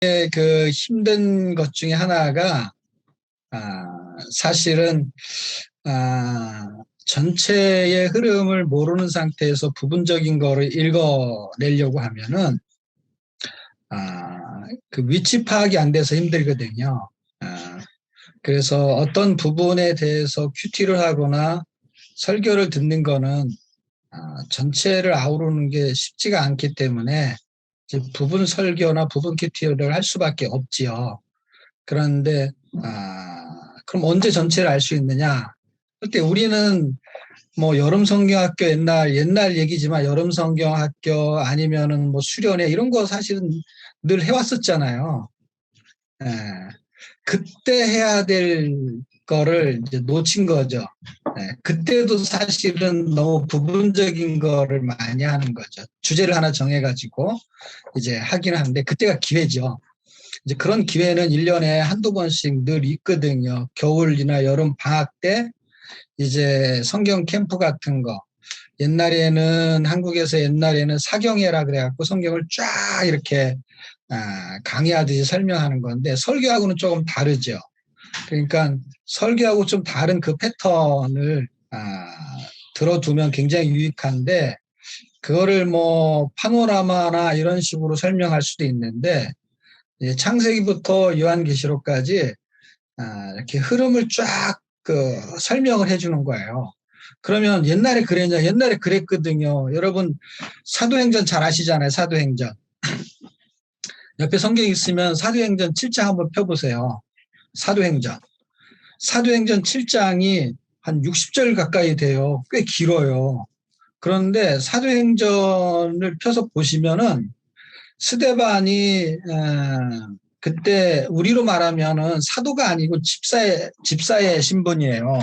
그 힘든 것 중에 하나가 사실은 전체의 흐름을 모르는 상태에서 부분적인 거를 읽어내려고 하면은 그 위치 파악이 안 돼서 힘들거든요. 그래서 어떤 부분에 대해서 큐티를 하거나 설교를 듣는 거는 전체를 아우르는 게 쉽지가 않기 때문에 이제 부분 설교나 부분 큐티를 할 수밖에 없지요. 그런데 그럼 언제 전체를 알 수 있느냐? 그때 우리는 뭐 여름 성경학교 옛날 얘기지만 여름 성경학교 아니면은 뭐 수련회 이런 거 사실은 늘 해왔었잖아요. 예. 그때 해야 될 거를 이제 놓친 거죠. 예. 그때도 사실은 너무 부분적인 거를 많이 하는 거죠. 주제를 하나 정해가지고 이제 하긴 하는데 그때가 기회죠. 이제 그런 기회는 1년에 한두 번씩 늘 있거든요. 겨울이나 여름 방학 때 이제 성경 캠프 같은 거. 한국에서 옛날에는 사경회라 그래갖고 성경을 쫙 이렇게 강의하듯이 설명하는 건데 설교하고는 조금 다르죠. 그러니까 설교하고 좀 다른 그 패턴을 들어두면 굉장히 유익한데 그거를 뭐 파노라마나 이런 식으로 설명할 수도 있는데 창세기부터 요한계시록까지 이렇게 흐름을 쫙 설명을 해주는 거예요. 그러면 옛날에 그랬냐? 옛날에 그랬거든요. 여러분 사도행전 잘 아시잖아요. 사도행전. 옆에 성경 있으면 사도행전 7장 한번 펴보세요. 사도행전. 사도행전 7장이 한 60절 가까이 돼요. 꽤 길어요. 그런데 사도행전을 펴서 보시면은 스데반이 그때 우리로 말하면은 사도가 아니고 집사의 신분이에요.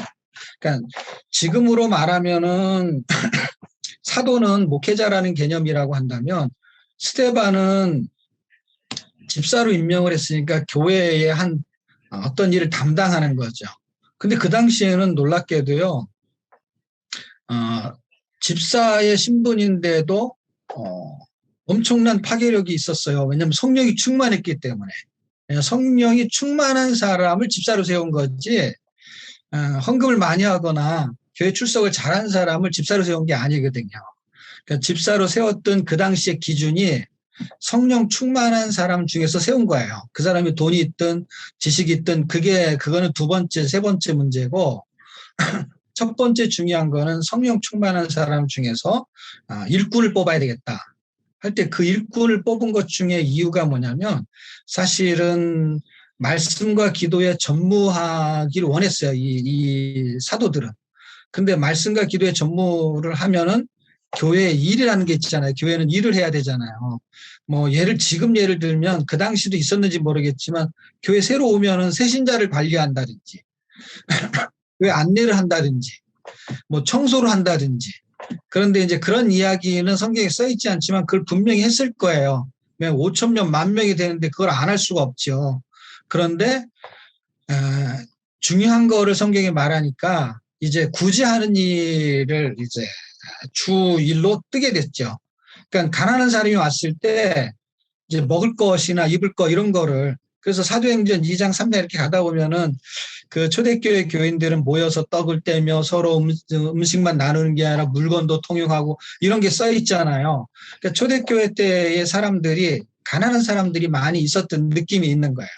그러니까 지금으로 말하면은 사도는 목회자라는 개념이라고 한다면 스데반은 집사로 임명을 했으니까 교회에 한 어떤 일을 담당하는 거죠. 근데 그 당시에는 놀랍게도요, 집사의 신분인데도 엄청난 파괴력이 있었어요. 왜냐하면 성령이 충만했기 때문에. 성령이 충만한 사람을 집사로 세운 거지 헌금을 많이 하거나 교회 출석을 잘한 사람을 집사로 세운 게 아니거든요. 그러니까 집사로 세웠던 그 당시의 기준이 성령 충만한 사람 중에서 세운 거예요. 그 사람이 돈이 있든 지식이 있든 그거는 두 번째, 세 번째 문제고 첫 번째 중요한 거는 성령 충만한 사람 중에서 일꾼을 뽑아야 되겠다. 할 때 그 일꾼을 뽑은 것 중에 이유가 뭐냐면 사실은 말씀과 기도에 전무하기를 원했어요. 이 사도들은. 근데 말씀과 기도에 전무를 하면은 교회에 일이라는 게 있잖아요. 교회는 일을 해야 되잖아요. 뭐 지금 예를 들면 그 당시도 있었는지 모르겠지만 교회 새로 오면은 새신자를 관리한다든지 교회 안내를 한다든지 뭐 청소를 한다든지 그런데 이제 그런 이야기는 성경에 써 있지 않지만 그걸 분명히 했을 거예요. 5천 명, 10,000명이 되는데 그걸 안 할 수가 없죠. 그런데 중요한 거를 성경에 말하니까 이제 굳이 하는 일을 이제 주일로 뜨게 됐죠. 그러니까 가난한 사람이 왔을 때 이제 먹을 것이나 입을 것 이런 거를 그래서 사도행전 2장 3장 이렇게 가다 보면은 그 초대교회 교인들은 모여서 떡을 떼며 서로 음식만 나누는 게 아니라 물건도 통용하고 이런 게 써 있잖아요. 그러니까 초대교회 때의 사람들이 가난한 사람들이 많이 있었던 느낌이 있는 거예요.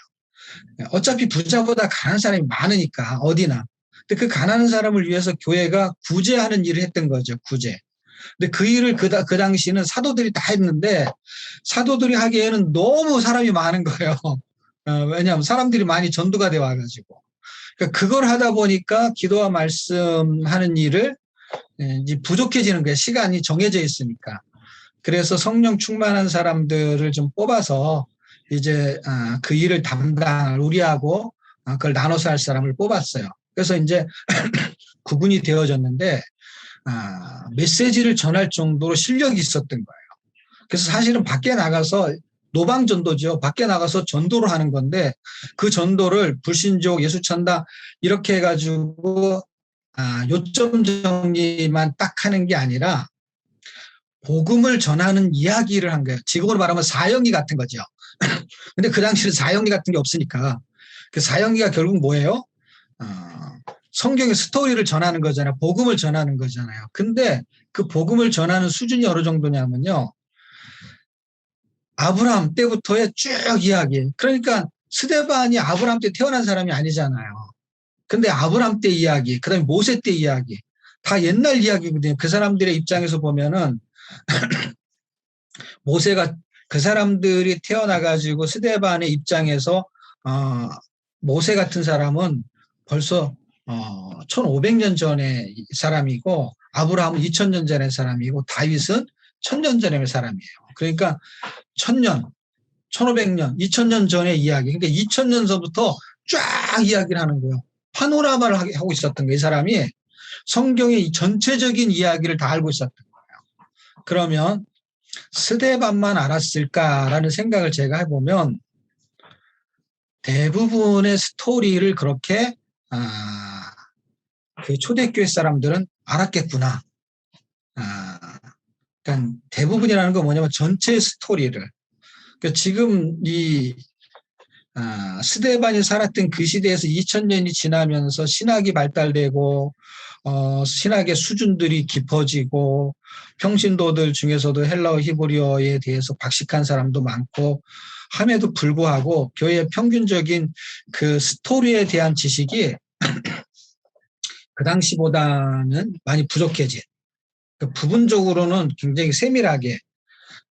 어차피 부자보다 가난한 사람이 많으니까 어디나. 근데 그 가난한 사람을 위해서 교회가 구제하는 일을 했던 거죠. 구제. 근데 그 일을 그 당시는 사도들이 다 했는데 사도들이 하기에는 너무 사람이 많은 거예요. 왜냐하면 사람들이 많이 전도가 돼 와가지고. 그러니까 그걸 하다 보니까 기도와 말씀하는 일을 이제 부족해지는 거예요. 시간이 정해져 있으니까. 그래서 성령 충만한 사람들을 좀 뽑아서 이제 그 일을 담당할 우리하고 그걸 나눠서 할 사람을 뽑았어요. 그래서 이제 구분이 되어졌는데 메시지를 전할 정도로 실력이 있었던 거예요. 그래서 사실은 밖에 나가서 노방 전도죠. 밖에 나가서 전도를 하는 건데 그 전도를 불신족, 예수천당 이렇게 해가지고 요점 정리만 딱 하는 게 아니라 복음을 전하는 이야기를 한 거예요. 지금으로 말하면 사형이 같은 거죠. 근데 그 당시에는 사형리 같은 게 없으니까 그 사형리가 결국 뭐예요? 성경의 스토리를 전하는 거잖아요. 복음을 전하는 거잖아요. 근데 그 복음을 전하는 수준이 어느 정도냐면요. 아브라함 때부터의 쭉 이야기. 그러니까 스데반이 아브라함 때 태어난 사람이 아니잖아요. 근데 아브라함 때 이야기, 그다음에 모세 때 이야기, 다 옛날 이야기거든요. 그 사람들의 입장에서 보면은 모세가 그 사람들이 태어나가지고 스데반의 입장에서 모세 같은 사람은 벌써 1500년 전의 사람이고 아브라함은 2000년 전의 사람이고 다윗은 1000년 전의 사람이에요. 그러니까 1000년, 1500년, 2000년 전의 이야기. 그러니까 2000년 전부터 쫙 이야기를 하는 거예요. 파노라마를 하고 있었던 거예요. 이 사람이 성경의 이 전체적인 이야기를 다 알고 있었던 거예요. 그러면 스데반만 알았을까라는 생각을 제가 해보면 대부분의 스토리를 그렇게 그 초대교회 사람들은 알았겠구나. 그러니까 대부분이라는 건 뭐냐면 전체 스토리를. 그러니까 지금 이 스데반이 살았던 그 시대에서 2000년이 지나면서 신학이 발달되고 신학의 수준들이 깊어지고 평신도들 중에서도 헬라어 히브리어에 대해서 박식한 사람도 많고 함에도 불구하고 교회의 평균적인 그 스토리에 대한 지식이 그 당시보다는 많이 부족해진. 부분적으로는 굉장히 세밀하게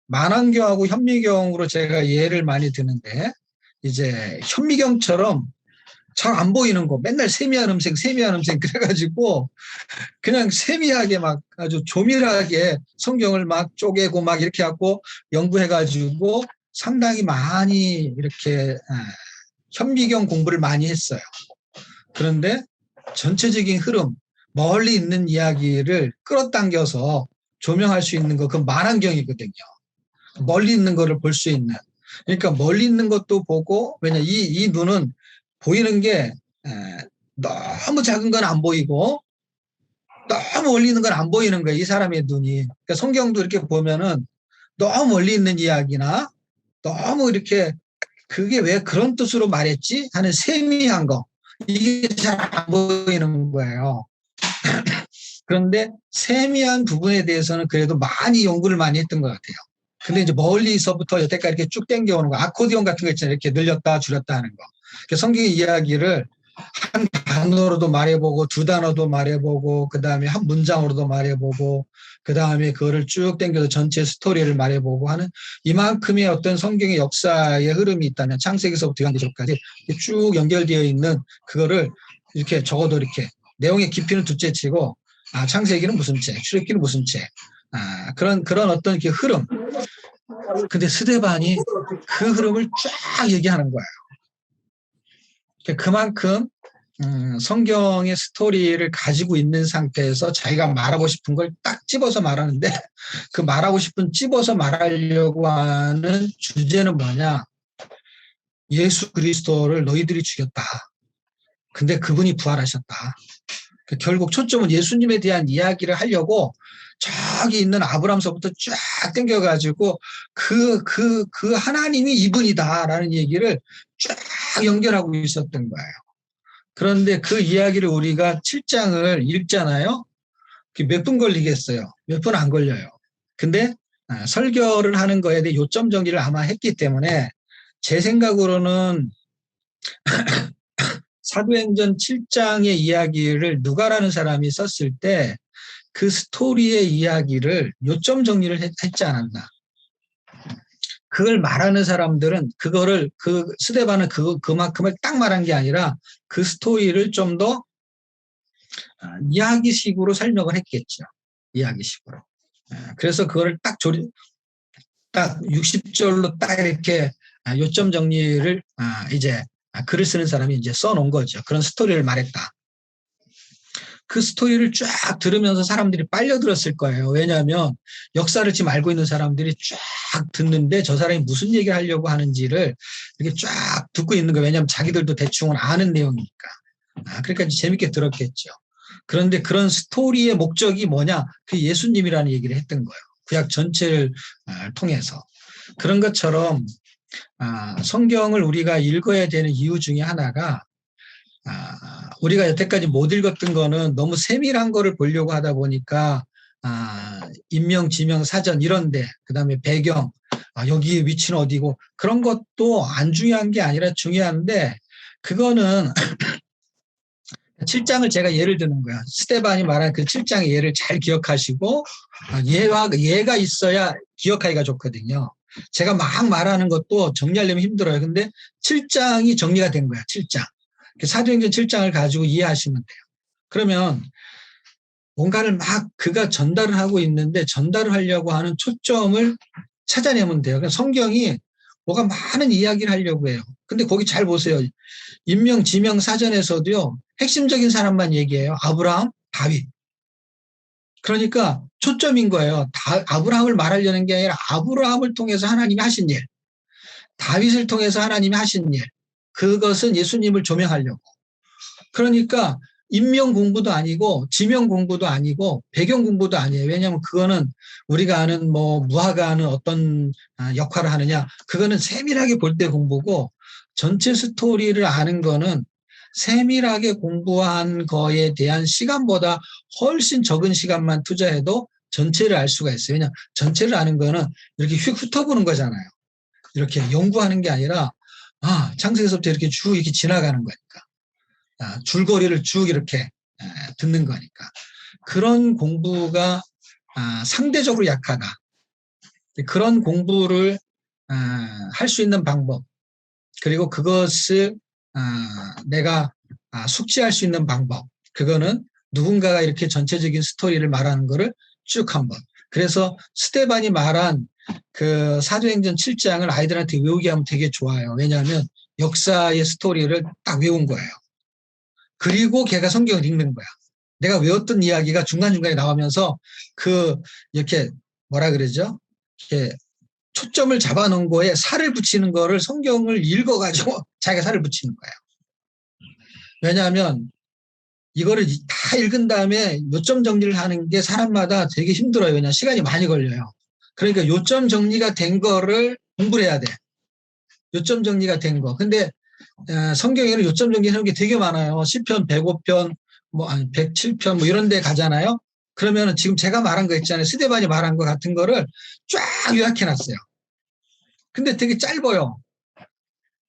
만왕경하고 현미경으로 제가 예를 많이 드는데 이제 현미경처럼 잘 안 보이는 거 맨날 세미한 음색 그래가지고 그냥 세미하게 막 아주 조밀하게 성경을 막 쪼개고 막 이렇게 하고 연구해가지고 상당히 많이 이렇게 현미경 공부를 많이 했어요. 그런데 전체적인 흐름, 멀리 있는 이야기를 끌어당겨서 조명할 수 있는 거, 그건 만안경이거든요. 멀리 있는 거를 볼 수 있는. 그러니까 멀리 있는 것도 보고, 왜냐, 이 눈은 보이는 게 너무 작은 건 안 보이고, 너무 멀리 있는 건 안 보이는 거예요. 이 사람의 눈이. 그러니까 성경도 이렇게 보면은 너무 멀리 있는 이야기나 너무 이렇게 그게 왜 그런 뜻으로 말했지? 하는 세미한 거. 이게 잘 안 보이는 거예요. 그런데 세미한 부분에 대해서는 그래도 많이 연구를 많이 했던 것 같아요. 근데 이제 멀리서부터 여태까지 이렇게 쭉 당겨오는 거, 아코디언 같은 거 있잖아요. 이렇게 늘렸다 줄였다 하는 거. 성경의 이야기를 한 단어로도 말해보고, 두 단어도 말해보고, 그 다음에 한 문장으로도 말해보고, 그 다음에 그거를 쭉 당겨서 전체 스토리를 말해보고 하는 이만큼의 어떤 성경의 역사의 흐름이 있다면 창세기서부터 요한계시록까지 쭉 연결되어 있는 그거를 이렇게 적어도 이렇게 내용의 깊이는 둘째치고 창세기는 무슨 책, 출애굽기는 무슨 책, 그런 어떤 이렇게 흐름. 근데 스데반이 그 흐름을 쫙 얘기하는 거예요. 그만큼 성경의 스토리를 가지고 있는 상태에서 자기가 말하고 싶은 걸 딱 집어서 말하는데 그 말하고 싶은 집어서 말하려고 하는 주제는 뭐냐? 예수 그리스도를 너희들이 죽였다. 근데 그분이 부활하셨다. 결국 초점은 예수님에 대한 이야기를 하려고 저기 있는 아브람서부터 쫙 당겨가지고 그 하나님이 이분이다라는 얘기를 쫙 연결하고 있었던 거예요. 그런데 그 이야기를 우리가 7장을 읽잖아요. 몇 분 걸리겠어요? 몇 분 안 걸려요. 근데 설교를 하는 거에 대해 요점 정리를 아마 했기 때문에 제 생각으로는 사도행전 7장의 이야기를 누가라는 사람이 썼을 때 그 스토리의 이야기를 요점 정리를 했지 않았나. 그걸 말하는 사람들은 그거를 스데반은 그만큼을 딱 말한 게 아니라 그 스토리를 좀 더 이야기식으로 설명을 했겠죠. 이야기식으로. 그래서 그거를 딱 60절로 딱 이렇게 요점 정리를 이제 글을 쓰는 사람이 이제 써놓은 거죠. 그런 스토리를 말했다. 그 스토리를 쫙 들으면서 사람들이 빨려들었을 거예요. 왜냐하면 역사를 지금 알고 있는 사람들이 쫙 듣는데 저 사람이 무슨 얘기를 하려고 하는지를 이렇게 쫙 듣고 있는 거예요. 왜냐하면 자기들도 대충은 아는 내용이니까. 그러니까 재밌게 들었겠죠. 그런데 그런 스토리의 목적이 뭐냐? 그 예수님이라는 얘기를 했던 거예요. 구약 전체를 통해서. 그런 것처럼 성경을 우리가 읽어야 되는 이유 중에 하나가 우리가 여태까지 못 읽었던 거는 너무 세밀한 거를 보려고 하다 보니까 인명, 지명, 사전 이런데 그다음에 배경, 여기 위치는 어디고 그런 것도 안 중요한 게 아니라 중요한데 그거는 7장을 제가 예를 드는 거야. 스테반이 말한 그 7장의 예를 잘 기억하시고 예가 있어야 기억하기가 좋거든요. 제가 막 말하는 것도 정리하려면 힘들어요. 근데 7장이 정리가 된 거야. 7장. 사도행전 7장을 가지고 이해하시면 돼요. 그러면 뭔가를 막 그가 전달을 하고 있는데 전달을 하려고 하는 초점을 찾아내면 돼요. 그러니까 성경이 뭐가 많은 이야기를 하려고 해요. 근데 거기 잘 보세요. 인명, 지명 사전에서도요. 핵심적인 사람만 얘기해요. 아브라함, 다윗. 그러니까 초점인 거예요. 아브라함을 말하려는 게 아니라 아브라함을 통해서 하나님이 하신 일, 다윗을 통해서 하나님이 하신 일, 그것은 예수님을 조명하려고. 그러니까 인명 공부도 아니고 지명 공부도 아니고 배경 공부도 아니에요. 왜냐하면 그거는 우리가 아는 뭐 무화가 하는 어떤 역할을 하느냐, 그거는 세밀하게 볼 때 공부고 전체 스토리를 아는 거는 세밀하게 공부한 거에 대한 시간보다 훨씬 적은 시간만 투자해도 전체를 알 수가 있어요. 왜냐하면 전체를 아는 거는 이렇게 훑어보는 거잖아요. 이렇게 연구하는 게 아니라 창세기서부터 이렇게 쭉 이렇게 지나가는 거니까. 줄거리를 쭉 이렇게 듣는 거니까. 그런 공부가 상대적으로 약하다. 그런 공부를 할 수 있는 방법, 그리고 그것을 내가 숙지할 수 있는 방법, 그거는 누군가가 이렇게 전체적인 스토리를 말하는 거를 쭉 한번. 그래서 스테반이 말한 그 사도행전 7장을 아이들한테 외우게 하면 되게 좋아요. 왜냐하면 역사의 스토리를 딱 외운 거예요. 그리고 걔가 성경을 읽는 거야. 내가 외웠던 이야기가 중간중간에 나오면서 이렇게 뭐라 그러죠? 이렇게 초점을 잡아놓은 거에 살을 붙이는 거를 성경을 읽어가지고 자기가 살을 붙이는 거예요. 왜냐하면 이거를 다 읽은 다음에 요점 정리를 하는 게 사람마다 되게 힘들어요. 왜냐하면 시간이 많이 걸려요. 그러니까 요점 정리가 된 거를 공부를 해야 돼. 요점 정리가 된 거. 근데 성경에는 요점 정리하는 게 되게 많아요. 시편 105편, 107편 뭐 이런 데 가잖아요. 그러면은 지금 제가 말한 거 있잖아요. 스데반이 말한 거 같은 거를 쫙 요약해 놨어요. 근데 되게 짧아요.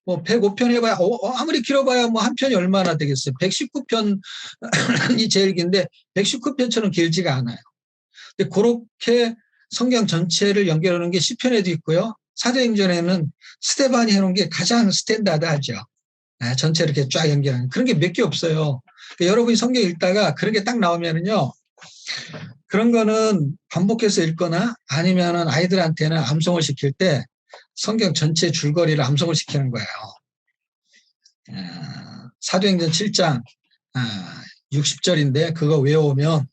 뭐 105편 해봐야 아무리 길어봐야 뭐 한 편이 얼마나 되겠어요. 119편이 제일 긴데 119편처럼 길지가 않아요. 근데 그렇게 성경 전체를 연결하는 게 시편에도 있고요. 사도행전에는 스데반이 해놓은 게 가장 스탠다드하죠. 전체 이렇게 쫙 연결하는 그런 게 몇 개 없어요. 그러니까 여러분이 성경 읽다가 그런 게 딱 나오면은요. 그런 거는 반복해서 읽거나 아니면은 아이들한테는 암송을 시킬 때 성경 전체 줄거리를 암송을 시키는 거예요. 사도행전 7장 60절인데 그거 외우면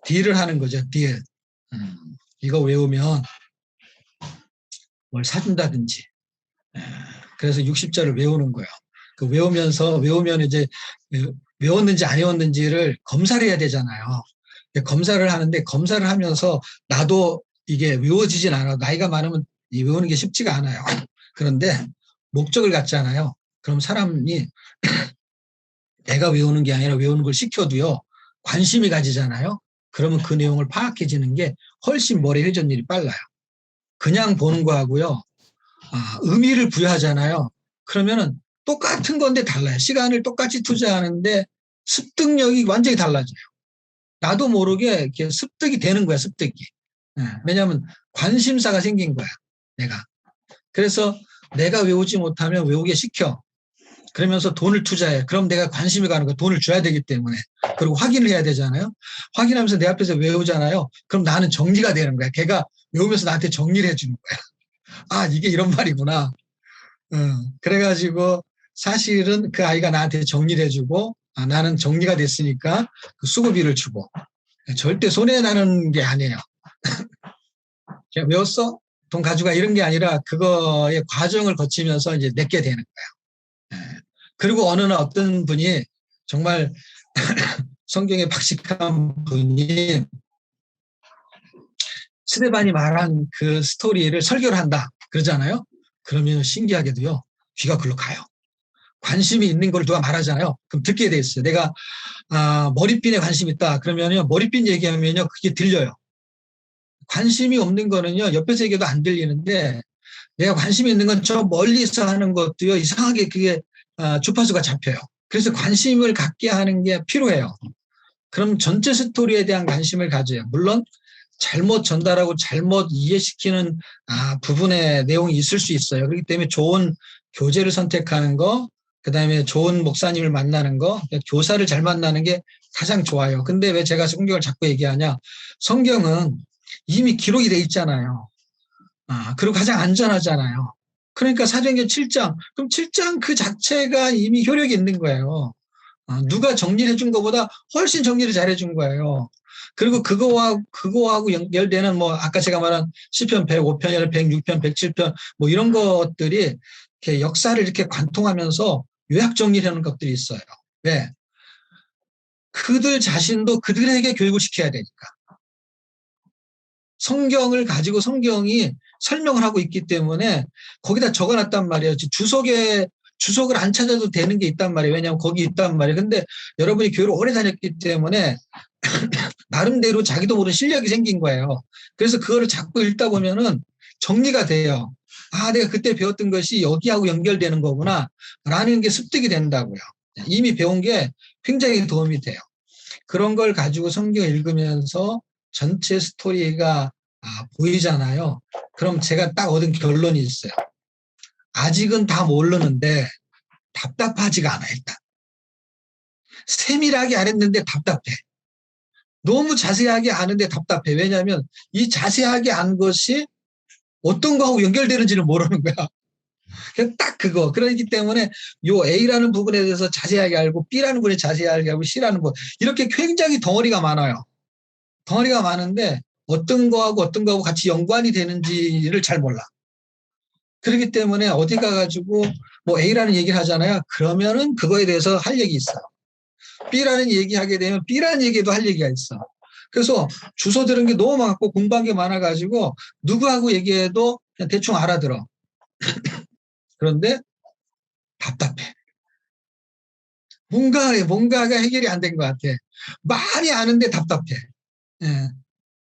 딜을 하는 거죠. 딜. 이거 외우면 뭘 사준다든지. 그래서 60절을 외우는 거예요. 그 외우면 이제 외웠는지 안 외웠는지를 검사를 해야 되잖아요. 검사를 하는데 검사를 하면서 나도 이게 외워지진 않아. 나이가 많으면 외우는 게 쉽지가 않아요. 그런데 목적을 갖잖아요. 그럼 사람이 내가 외우는 게 아니라 외우는 걸 시켜도요. 관심이 가지잖아요. 그러면 그 내용을 파악해지는 게 훨씬 머리 회전율이 빨라요. 그냥 보는 거하고요. 의미를 부여하잖아요. 그러면은 똑같은 건데 달라요. 시간을 똑같이 투자하는데 습득력이 완전히 달라져요. 나도 모르게 이렇게 습득이 되는 거야, 습득이. 왜냐하면 관심사가 생긴 거야, 내가. 그래서 내가 외우지 못하면 외우게 시켜. 그러면서 돈을 투자해. 그럼 내가 관심이 가는 거야. 돈을 줘야 되기 때문에. 그리고 확인을 해야 되잖아요. 확인하면서 내 앞에서 외우잖아요. 그럼 나는 정리가 되는 거야. 걔가 외우면서 나한테 정리를 해주는 거야. 이게 이런 말이구나. 그래가지고 사실은 그 아이가 나한테 정리를 해주고 나는 정리가 됐으니까 그 수고비를 주고 절대 손해나는 게 아니에요. 외웠어? 돈 가져가 이런 게 아니라 그거의 과정을 거치면서 이제 내게 되는 거야. 그리고 어느 날 어떤 분이 정말 성경에 박식한 분이 스데반이 말한 그 스토리를 설교를 한다 그러잖아요. 그러면 신기하게도요, 귀가 글로 가요. 관심이 있는 걸 누가 말하잖아요. 그럼 듣게 돼 있어요. 내가 머리핀에 관심 있다 그러면요, 머리핀 얘기하면요 그게 들려요. 관심이 없는 거는요 옆에서 얘기해도 안 들리는데, 내가 관심이 있는 건 저 멀리서 하는 것도요 이상하게 그게 주파수가 잡혀요. 그래서 관심을 갖게 하는 게 필요해요. 그럼 전체 스토리에 대한 관심을 가져요. 물론 잘못 전달하고 잘못 이해시키는 부분의 내용이 있을 수 있어요. 그렇기 때문에 좋은 교재를 선택하는 거, 그다음에 좋은 목사님을 만나는 거, 교사를 잘 만나는 게 가장 좋아요. 근데 왜 제가 성경을 자꾸 얘기하냐? 성경은 이미 기록이 돼 있잖아요. 그리고 가장 안전하잖아요. 그러니까 사도행전 7장, 그럼 7장 그 자체가 이미 효력이 있는 거예요. 누가 정리를 해준 것보다 훨씬 정리를 잘해준 거예요. 그리고 그거하고 연결되는 뭐 아까 제가 말한 시편 105편, 106편, 107편 뭐 이런 것들이 이렇게 역사를 이렇게 관통하면서 요약 정리를 하는 것들이 있어요. 왜? 그들 자신도 그들에게 교육을 시켜야 되니까. 성경을 가지고 성경이 설명을 하고 있기 때문에 거기다 적어놨단 말이에요. 주석을 안 찾아도 되는 게 있단 말이에요. 왜냐하면 거기 있단 말이에요. 근데 여러분이 교회를 오래 다녔기 때문에 나름대로 자기도 모르는 실력이 생긴 거예요. 그래서 그거를 자꾸 읽다 보면은 정리가 돼요. 내가 그때 배웠던 것이 여기하고 연결되는 거구나 라는 게 습득이 된다고요. 이미 배운 게 굉장히 도움이 돼요. 그런 걸 가지고 성경을 읽으면서 전체 스토리가 보이잖아요. 그럼 제가 딱 얻은 결론이 있어요. 아직은 다 모르는데 답답하지가 않아. 일단 세밀하게 알았는데 답답해. 너무 자세하게 아는데 답답해. 왜냐하면 이 자세하게 안 것이 어떤 거하고 연결되는지를 모르는 거야. 그냥 딱 그거. 그렇기 때문에 요 A라는 부분에 대해서 자세하게 알고 B라는 부분에 자세하게 알고 C라는 부분, 이렇게 굉장히 덩어리가 많아요. 덩어리가 많은데 어떤 거하고 같이 연관이 되는지를 잘 몰라. 그렇기 때문에 어디 가가지고 뭐 A라는 얘기를 하잖아요. 그러면은 그거에 대해서 할 얘기 있어요. B라는 얘기하게 되면 B라는 얘기도 할 얘기가 있어. 그래서 주워 들은 게 너무 많고 공부한 게 많아가지고 누구하고 얘기해도 그냥 대충 알아들어. 그런데 답답해. 뭔가가 해결이 안 된 것 같아. 많이 아는데 답답해. 예.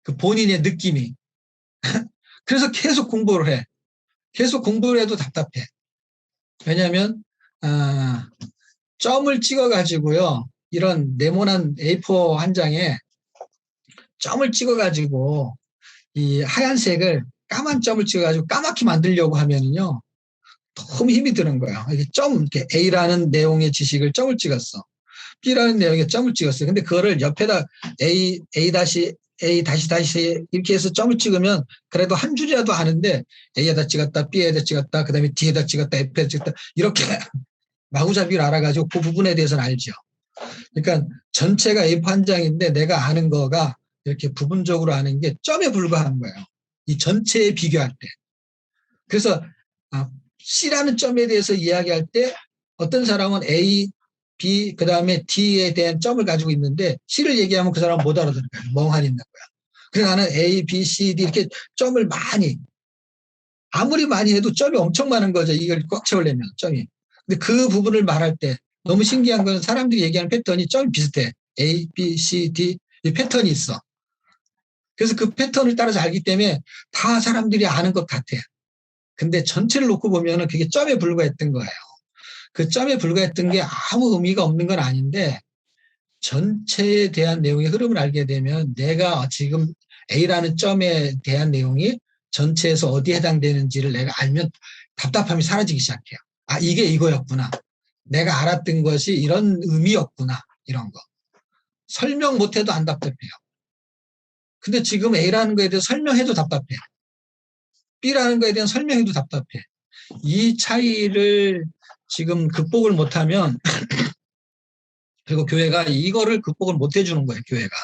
그 본인의 느낌이. 그래서 계속 공부를 해. 계속 공부를 해도 답답해. 왜냐하면 점을 찍어가지고요. 이런 네모난 A4 한 장에 점을 찍어가지고 이 하얀색을 까만 점을 찍어가지고 까맣게 만들려고 하면은요. 너무 힘이 드는 거예요. 이게 이렇게 A라는 내용의 지식을 점을 찍었어. B라는 내용에 점을 찍었어요. 근데 그거를 옆에다 A 다시 이렇게 해서 점을 찍으면 그래도 한 줄이라도 아는데 A에다 찍었다, B에다 찍었다, 그 다음에 D에다 찍었다, F에다 찍었다 이렇게 마구잡이를 알아가지고 그 부분에 대해서는 알죠. 그러니까 전체가 A4 한 장인데 내가 아는 거가 이렇게 부분적으로 아는 게 점에 불과한 거예요. 이 전체에 비교할 때. 그래서 C라는 점에 대해서 이야기할 때 어떤 사람은 A, B, 그 다음에 D에 대한 점을 가지고 있는데 C를 얘기하면 그 사람은 못 알아듣는 거야. 멍하니 있는 거야. 그래서 나는 A, B, C, D 이렇게 점을 아무리 많이 해도 점이 엄청 많은 거죠. 이걸 꽉 채우려면 점이. 근데 그 부분을 말할 때 너무 신기한 건 사람들이 얘기하는 패턴이 점이 비슷해. A, B, C, D 이 패턴이 있어. 그래서 그 패턴을 따라서 알기 때문에 다 사람들이 아는 것 같아. 근데 전체를 놓고 보면은 그게 점에 불과했던 거예요. 그 점에 불과했던 게 아무 의미가 없는 건 아닌데 전체에 대한 내용의 흐름을 알게 되면 내가 지금 A라는 점에 대한 내용이 전체에서 어디에 해당되는지를 내가 알면 답답함이 사라지기 시작해요. 이게 이거였구나. 내가 알았던 것이 이런 의미였구나. 이런 거. 설명 못해도 안 답답해요. 근데 지금 A라는 거에 대해서 설명해도 답답해요. B라는 거에 대한 설명해도 답답해. 이 차이를 지금 극복을 못하면 그리고 교회가 이거를 극복을 못 해주는 거예요. 교회가.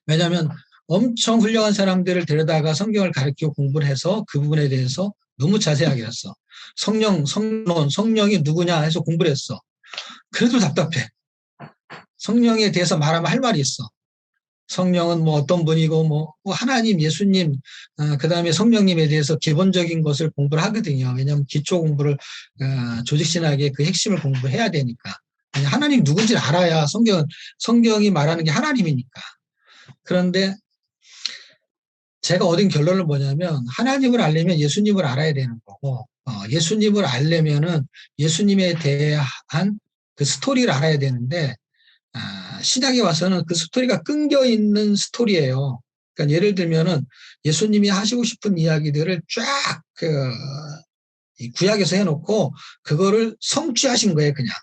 왜냐하면 엄청 훌륭한 사람들을 데려다가 성경을 가르치고 공부를 해서 그 부분에 대해서 너무 자세하게 했어. 성령이 누구냐 해서 공부를 했어. 그래도 답답해. 성령에 대해서 말하면 할 말이 있어. 성령은 뭐 어떤 분이고 뭐 하나님, 예수님, 그다음에 성령님에 대해서 기본적인 것을 공부를 하거든요. 왜냐하면 기초 공부를 조직신학의 그 핵심을 공부해야 되니까. 아니, 하나님 누군지를 알아야 성경이 말하는 게 하나님이니까. 그런데 제가 얻은 결론은 뭐냐면 하나님을 알려면 예수님을 알아야 되는 거고 예수님을 알려면은 예수님에 대한 그 스토리를 알아야 되는데 신약에 와서는 그 스토리가 끊겨 있는 스토리예요. 그러니까 예를 들면은 예수님이 하시고 싶은 이야기들을 쫙 구약에서 해놓고 그거를 성취하신 거예요, 그냥.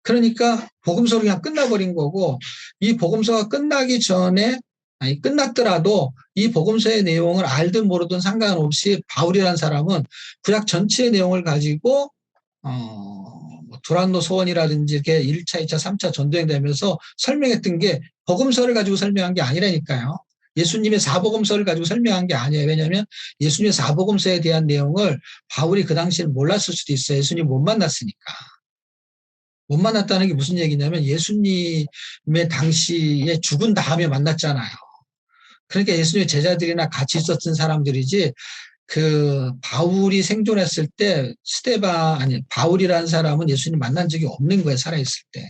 그러니까 복음서로 그냥 끝나버린 거고 이 복음서가 끝나기 전에 아니 끝났더라도 이 복음서의 내용을 알든 모르든 상관없이 바울이라는 사람은 구약 전체의 내용을 가지고 뭐 두란노 소원이라든지 이렇게 1차, 2차, 3차 전도행 되면서 설명했던 게 복음서를 가지고 설명한 게 아니라니까요. 예수님의 사복음서를 가지고 설명한 게 아니에요. 왜냐하면 예수님의 사복음서에 대한 내용을 바울이 그 당시에는 몰랐을 수도 있어요. 예수님 못 만났으니까. 못 만났다는 게 무슨 얘기냐면 예수님의 당시에 죽은 다음에 만났잖아요. 그러니까 예수님의 제자들이나 같이 있었던 사람들이지 그 바울이 생존했을 때 바울이라는 사람은 예수님 만난 적이 없는 거예요. 살아있을 때.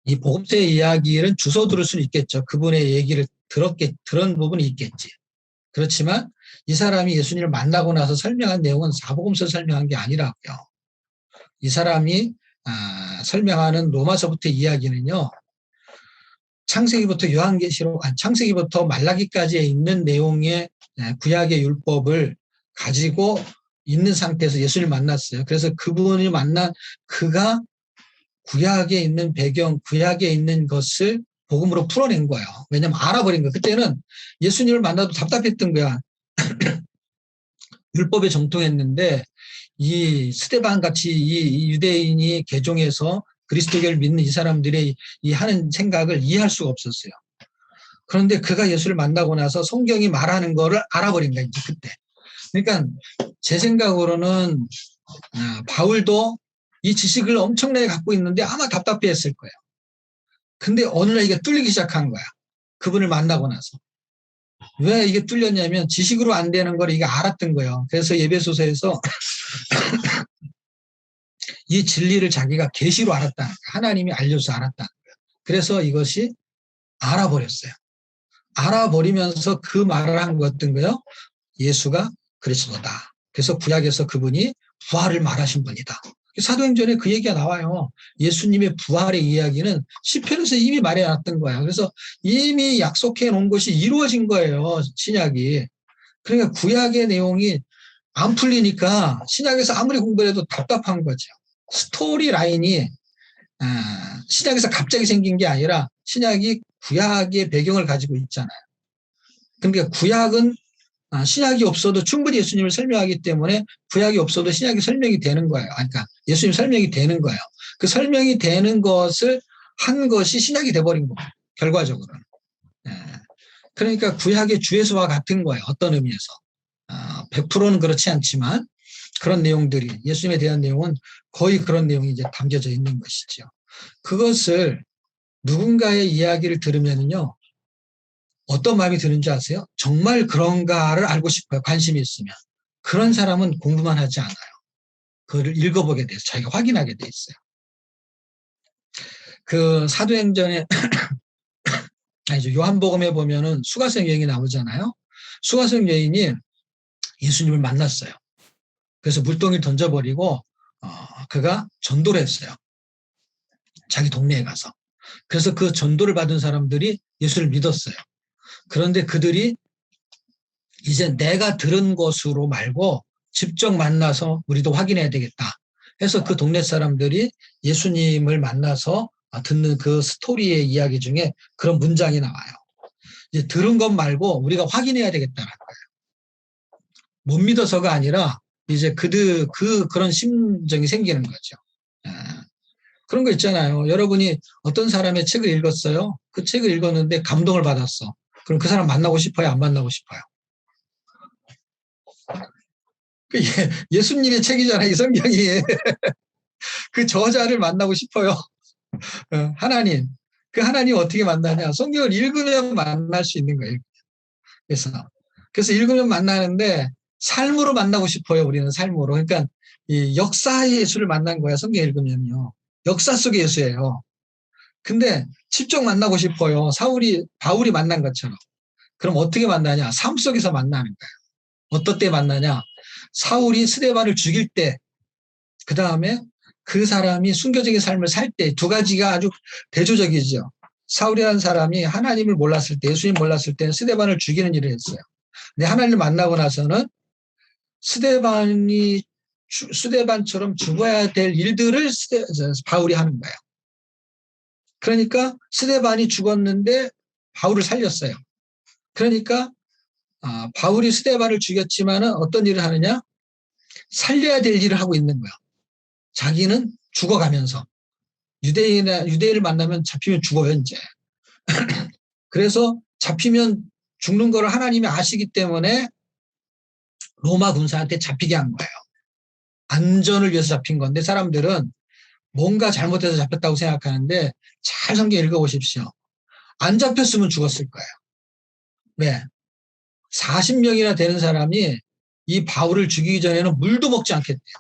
이 복음서의 이야기를 주워 들을 수는 있겠죠. 그분의 얘기를 들은 부분이 있겠지. 그렇지만 이 사람이 예수님을 만나고 나서 설명한 내용은 사복음서 설명한 게 아니라고요. 이 사람이 설명하는 로마서부터 이야기는요. 창세기부터 말라기까지에 있는 내용의 구약의 율법을 가지고 있는 상태에서 예수를 만났어요. 그래서 그분이 만난 그가 구약에 있는 배경, 구약에 있는 것을 복음으로 풀어낸 거예요. 왜냐하면 알아버린 거예요. 그때는 예수님을 만나도 답답했던 거야. 율법에 정통했는데 이 스데반 같이 이 유대인이 개종해서 그리스도교를 믿는 이 사람들의 이 하는 생각을 이해할 수가 없었어요. 그런데 그가 예수를 만나고 나서 성경이 말하는 거를 알아버린 거야, 이제 그때. 그러니까 제 생각으로는 바울도 이 지식을 엄청나게 갖고 있는데 아마 답답해 했을 거예요. 근데 어느 날 이게 뚫리기 시작한 거야. 그분을 만나고 나서. 왜 이게 뚫렸냐면 지식으로 안 되는 걸 이게 알았던 거예요. 그래서 예배소서에서 이 진리를 자기가 계시로 알았다는 거예요. 하나님이 알려서 알았다는 거예요. 그래서 이것이 알아버렸어요. 알아버리면서 그 말을 한 거 어떤 거예요? 예수가 그리스도다. 그래서 구약에서 그분이 부활을 말하신 분이다. 사도행전에 그 얘기가 나와요. 예수님의 부활의 이야기는 시편에서 이미 말해놨던 거야. 그래서 이미 약속해 놓은 것이 이루어진 거예요. 신약이. 그러니까 구약의 내용이 안 풀리니까 신약에서 아무리 공부해도 답답한 거죠. 스토리 라인이 신약에서 갑자기 생긴 게 아니라 신약이 구약의 배경을 가지고 있잖아요. 그러니까 구약은 신약이 없어도 충분히 예수님을 설명하기 때문에 구약이 없어도 신약이 설명이 되는 거예요. 그러니까 예수님 설명이 되는 거예요. 그 설명이 되는 것을 한 것이 신약이 돼버린 거예요. 결과적으로는. 그러니까 구약의 주예수와 같은 거예요. 어떤 의미에서. 100%는 그렇지 않지만 그런 내용들이 예수님에 대한 내용은 거의 그런 내용이 이제 담겨져 있는 것이죠. 그것을 누군가의 이야기를 들으면요. 어떤 마음이 드는지 아세요? 정말 그런가를 알고 싶어요. 관심이 있으면. 그런 사람은 공부만 하지 않아요. 그거를 읽어보게 돼서 자기가 확인하게 돼 있어요. 그 사도행전에 아니죠. 요한복음에 보면은 수가성 여인이 나오잖아요. 수가성 여인이 예수님을 만났어요. 그래서 물동이를 던져버리고 그가 전도를 했어요. 자기 동네에 가서. 그래서 그 전도를 받은 사람들이 예수를 믿었어요. 그런데 그들이 이제 내가 들은 것으로 말고 직접 만나서 우리도 확인해야 되겠다. 해서 그 동네 사람들이 예수님을 만나서 듣는 그 스토리의 이야기 중에 그런 문장이 나와요. 이제 들은 것 말고 우리가 확인해야 되겠다는 거예요. 못 믿어서가 아니라 이제 그런 심정이 생기는 거죠. 그런 거 있잖아요. 여러분이 어떤 사람의 책을 읽었어요. 그 책을 읽었는데 감동을 받았어. 그럼 그 사람 만나고 싶어요? 안 만나고 싶어요? 예수님의 책이잖아요. 이 성경이. 그 저자를 만나고 싶어요. 하나님. 그 하나님 어떻게 만나냐? 성경을 읽으면 만날 수 있는 거예요. 그래서 읽으면 만나는데 삶으로 만나고 싶어요. 우리는 삶으로. 그러니까 이 역사의 예수를 만난 거야. 성경 읽으면요. 역사 속의 예수예요. 근데 직접 만나고 싶어요. 바울이 만난 것처럼. 그럼 어떻게 만나냐? 삶 속에서 만나는 거야. 어떨 때 만나냐? 사울이 스데반을 죽일 때, 그 다음에 그 사람이 순교적인 삶을 살 때, 두 가지가 아주 대조적이죠. 사울이라는 사람이 하나님을 몰랐을 때, 예수님 몰랐을 때 스데반을 죽이는 일을 했어요. 근데 하나님을 만나고 나서는 스데반처럼 죽어야 될 일들을 바울이 하는 거예요. 그러니까 스데반이 죽었는데 바울을 살렸어요. 그러니까 바울이 스데반을 죽였지만은 어떤 일을 하느냐? 살려야 될 일을 하고 있는 거야. 자기는 죽어가면서 유대인을 만나면 잡히면 죽어요 이제. 그래서 잡히면 죽는 걸 하나님이 아시기 때문에 로마 군사한테 잡히게 한 거예요. 안전을 위해서 잡힌 건데 사람들은 뭔가 잘못해서 잡혔다고 생각하는데 잘 성경 읽어보십시오. 안 잡혔으면 죽었을 거예요. 왜? 40명이나 되는 사람이 이 바울을 죽이기 전에는 물도 먹지 않겠대요.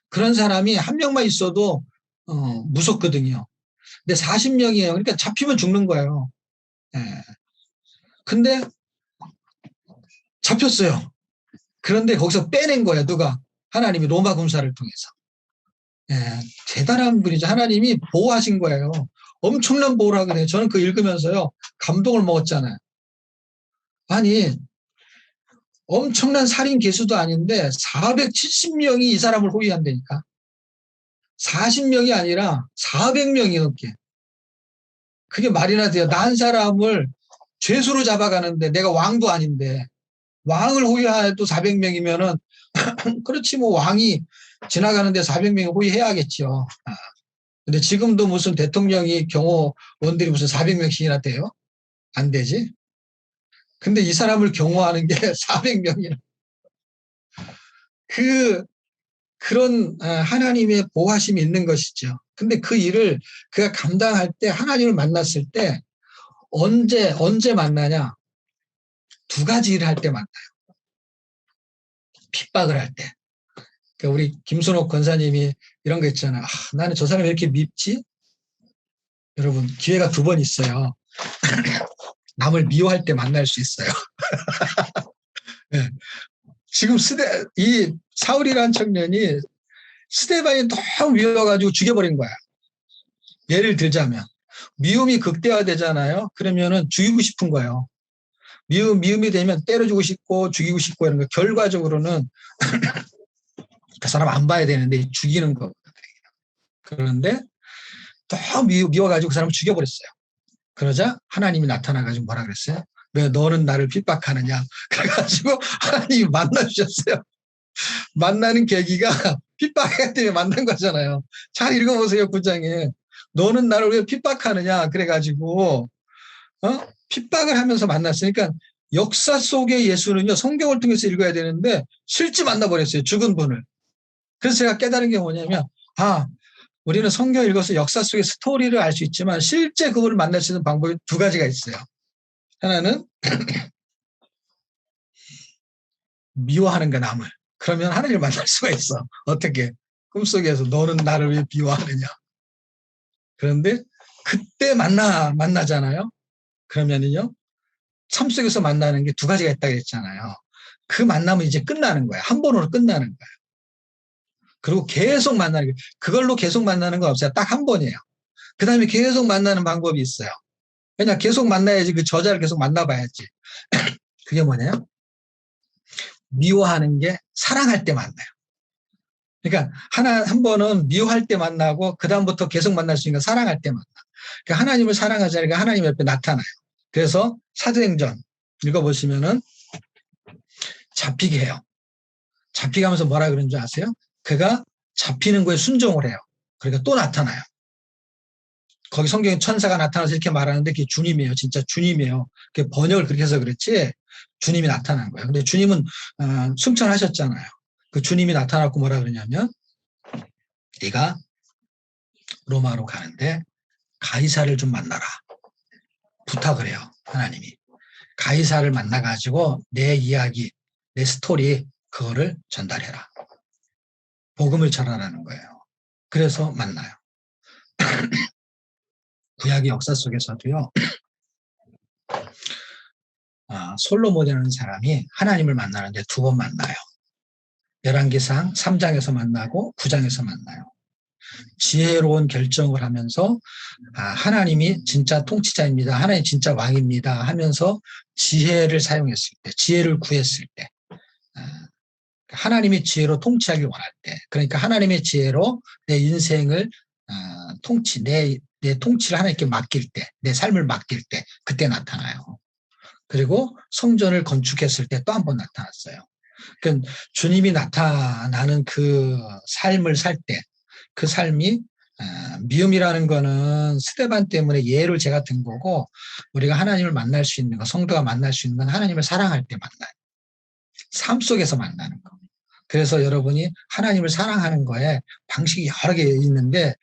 그런 사람이 한 명만 있어도 무섭거든요. 근데 40명이에요. 그러니까 잡히면 죽는 거예요. 예. 근데 잡혔어요. 그런데 거기서 빼낸 거예요. 누가? 하나님이 로마 군사를 통해서. 예, 대단한 분이죠. 하나님이 보호하신 거예요. 엄청난 보호라 그래요. 저는 그거 읽으면서요. 감동을 먹었잖아요. 아니 엄청난 살인 개수도 아닌데 470명이 이 사람을 호위한다니까. 40명이 아니라 400명이 넘게. 그게 말이나 돼요. 나 한 사람을 죄수로 잡아가는데 내가 왕도 아닌데 왕을 호위해도 400명이면은 그렇지 뭐 왕이 지나가는데 400명이 호위해야겠죠. 근데 지금도 무슨 대통령이 경호원들이 무슨 400명씩이나 돼요? 안 되지. 근데 이 사람을 경호하는 게 400명이나. 그런 하나님의 보호하심이 있는 것이죠. 근데 그 일을 그가 감당할 때 하나님을 만났을 때 언제 만나냐? 두 가지 일을 할 때 만나요. 핍박을 할 때. 그러니까 우리 김순옥 권사님이 이런 거 있잖아요. 나는 저 사람이 왜 이렇게 밉지? 여러분 기회가 두 번 있어요. 남을 미워할 때 만날 수 있어요. 네. 지금 이 사울이라는 청년이 스데반이 너무 미워가지고 죽여버린 거야. 예를 들자면 미움이 극대화되잖아요. 그러면은 죽이고 싶은 거예요. 미움이 되면 때려주고 싶고 죽이고 싶고 이런 거. 결과적으로는 그 사람 안 봐야 되는데 죽이는 거. 그런데 너무 미워가지고 그 사람을 죽여버렸어요. 그러자 하나님이 나타나가지고 뭐라 그랬어요? 왜 너는 나를 핍박하느냐? 그래가지고 하나님이 만나주셨어요. 만나는 계기가 핍박하기 때문에 만난 거잖아요. 잘 읽어보세요, 9장에. 너는 나를 왜 핍박하느냐? 그래가지고 핍박을 하면서 만났으니까 역사 속의 예수는요. 성경을 통해서 읽어야 되는데 실제 만나버렸어요. 죽은 분을. 그래서 제가 깨달은 게 뭐냐면 우리는 성경 읽어서 역사 속의 스토리를 알 수 있지만 실제 그분을 만날 수 있는 방법이 두 가지가 있어요. 하나는 미워하는 거 남을. 그러면 하나님을 만날 수가 있어. 어떻게? 꿈속에서 너는 나를 왜 미워하느냐. 그런데 그때 만나잖아요. 그러면은요. 삶 속에서 만나는 게 두 가지가 있다고 했잖아요. 그 만남은 이제 끝나는 거야. 한 번으로 끝나는 거야. 그리고 계속 만나는 게 그걸로 계속 만나는 건 없어요. 딱 한 번이에요. 그 다음에 계속 만나는 방법이 있어요. 그냥 계속 만나야지 그 저자를 계속 만나봐야지. 그게 뭐냐요? 미워하는 게 사랑할 때 만나요. 그러니까 한 번은 미워할 때 만나고 그 다음부터 계속 만날 수 있는 건 사랑할 때 만나. 그러니까 하나님을 사랑하자니까 하나님 옆에 나타나요. 그래서 사도행전 읽어보시면은 잡히게 해요. 잡히게 하면서 뭐라 그러는 줄 아세요? 그가 잡히는 거에 순종을 해요. 그러니까 또 나타나요. 거기 성경에 천사가 나타나서 이렇게 말하는데 그게 주님이에요. 진짜 주님이에요. 그게 번역을 그렇게 해서 그렇지 주님이 나타난 거예요. 근데 주님은 승천하셨잖아요. 그 주님이 나타났고 뭐라 그러냐면 네가 로마로 가는데 가이사를 좀 만나라. 부탁을 해요. 하나님이. 가이사를 만나가지고 내 이야기, 내 스토리 그거를 전달해라. 복음을 전하라는 거예요. 그래서 만나요. 구약의 역사 속에서도요. 솔로몬이라는 사람이 하나님을 만나는데 2번 만나요. 열왕기상 3장에서 만나고 9장에서 만나요. 지혜로운 결정을 하면서 하나님이 진짜 통치자입니다. 하나님 진짜 왕입니다 하면서 지혜를 사용했을 때, 지혜를 구했을 때, 하나님의 지혜로 통치하길 원할 때, 그러니까 하나님의 지혜로 내 인생을 내 통치를 하나님께 맡길 때, 내 삶을 맡길 때, 그때 나타나요. 그리고 성전을 건축했을 때 또 한 번 나타났어요. 그러니까 주님이 나타나는 그 삶을 살 때, 그 삶이 미움이라는 거는 스데반 때문에 예를 제가 든 거고, 우리가 하나님을 만날 수 있는 거, 성도가 만날 수 있는 건 하나님을 사랑할 때 만나요. 삶 속에서 만나는 거. 그래서 여러분이 하나님을 사랑하는 거에 방식이 여러 개 있는데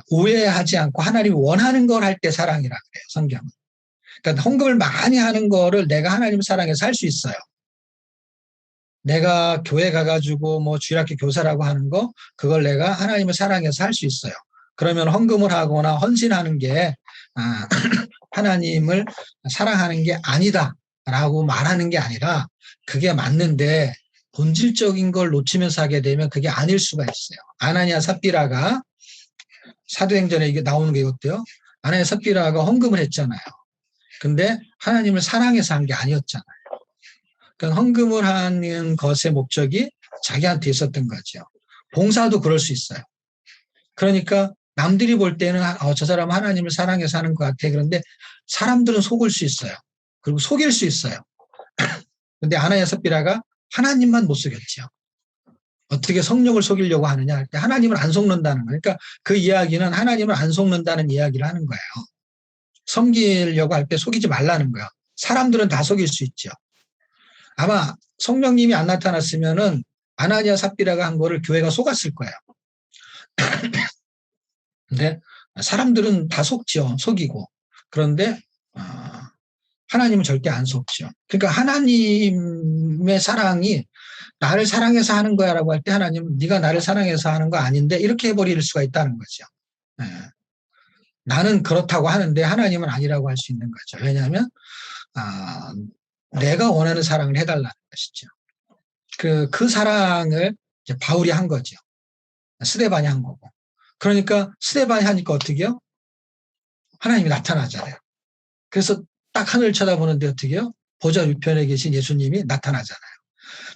오해하지 않고 하나님이 원하는 걸 할 때 사랑이라 그래요. 성경은. 그러니까 헌금을 많이 하는 거를 내가 하나님을 사랑해서 할 수 있어요. 내가 교회 가가지고 뭐 주일학교 교사라고 하는 거 그걸 내가 하나님을 사랑해서 할 수 있어요. 그러면 헌금을 하거나 헌신하는 게 하나님을 사랑하는 게 아니다라고 말하는 게 아니라 그게 맞는데 본질적인 걸 놓치면서 하게 되면 그게 아닐 수가 있어요. 아나니아 삽비라가 사도행전에 이게 나오는 게 이것도요. 아나니아 삽비라가 헌금을 했잖아요. 근데 하나님을 사랑해서 한 게 아니었잖아요. 그러니까 헌금을 하는 것의 목적이 자기한테 있었던 거죠. 봉사도 그럴 수 있어요. 그러니까 남들이 볼 때는 저 사람은 하나님을 사랑해서 하는 것 같아. 그런데 사람들은 속을 수 있어요. 그리고 속일 수 있어요. 근데 아나니아 삽비라가 하나님만 못 속였죠. 어떻게 성령을 속이려고 하느냐 할 때 하나님을 안 속는다는 거예요. 그러니까 그 이야기는 하나님을 안 속는다는 이야기를 하는 거예요. 섬기려고 할 때 속이지 말라는 거예요. 사람들은 다 속일 수 있죠. 아마 성령님이 안 나타났으면은 아나니아 삽비라가 한 거를 교회가 속았을 거예요. 근데 사람들은 다 속죠. 속이고. 그런데 하나님은 절대 안 속죠. 그러니까 하나님의 사랑이 나를 사랑해서 하는 거야라고 할 때 하나님은 네가 나를 사랑해서 하는 거 아닌데 이렇게 해버릴 수가 있다는 거죠. 나는 그렇다고 하는데 하나님은 아니라고 할 수 있는 거죠. 왜냐하면 내가 원하는 사랑을 해달라는 것이죠. 그 사랑을 이제 바울이 한 거죠. 스데반이 한 거고. 그러니까 스데반이 하니까 어떻게 해요? 하나님이 나타나잖아요. 그래서 딱 하늘을 쳐다보는데 어떻게 해요? 보좌 우편에 계신 예수님이 나타나잖아요.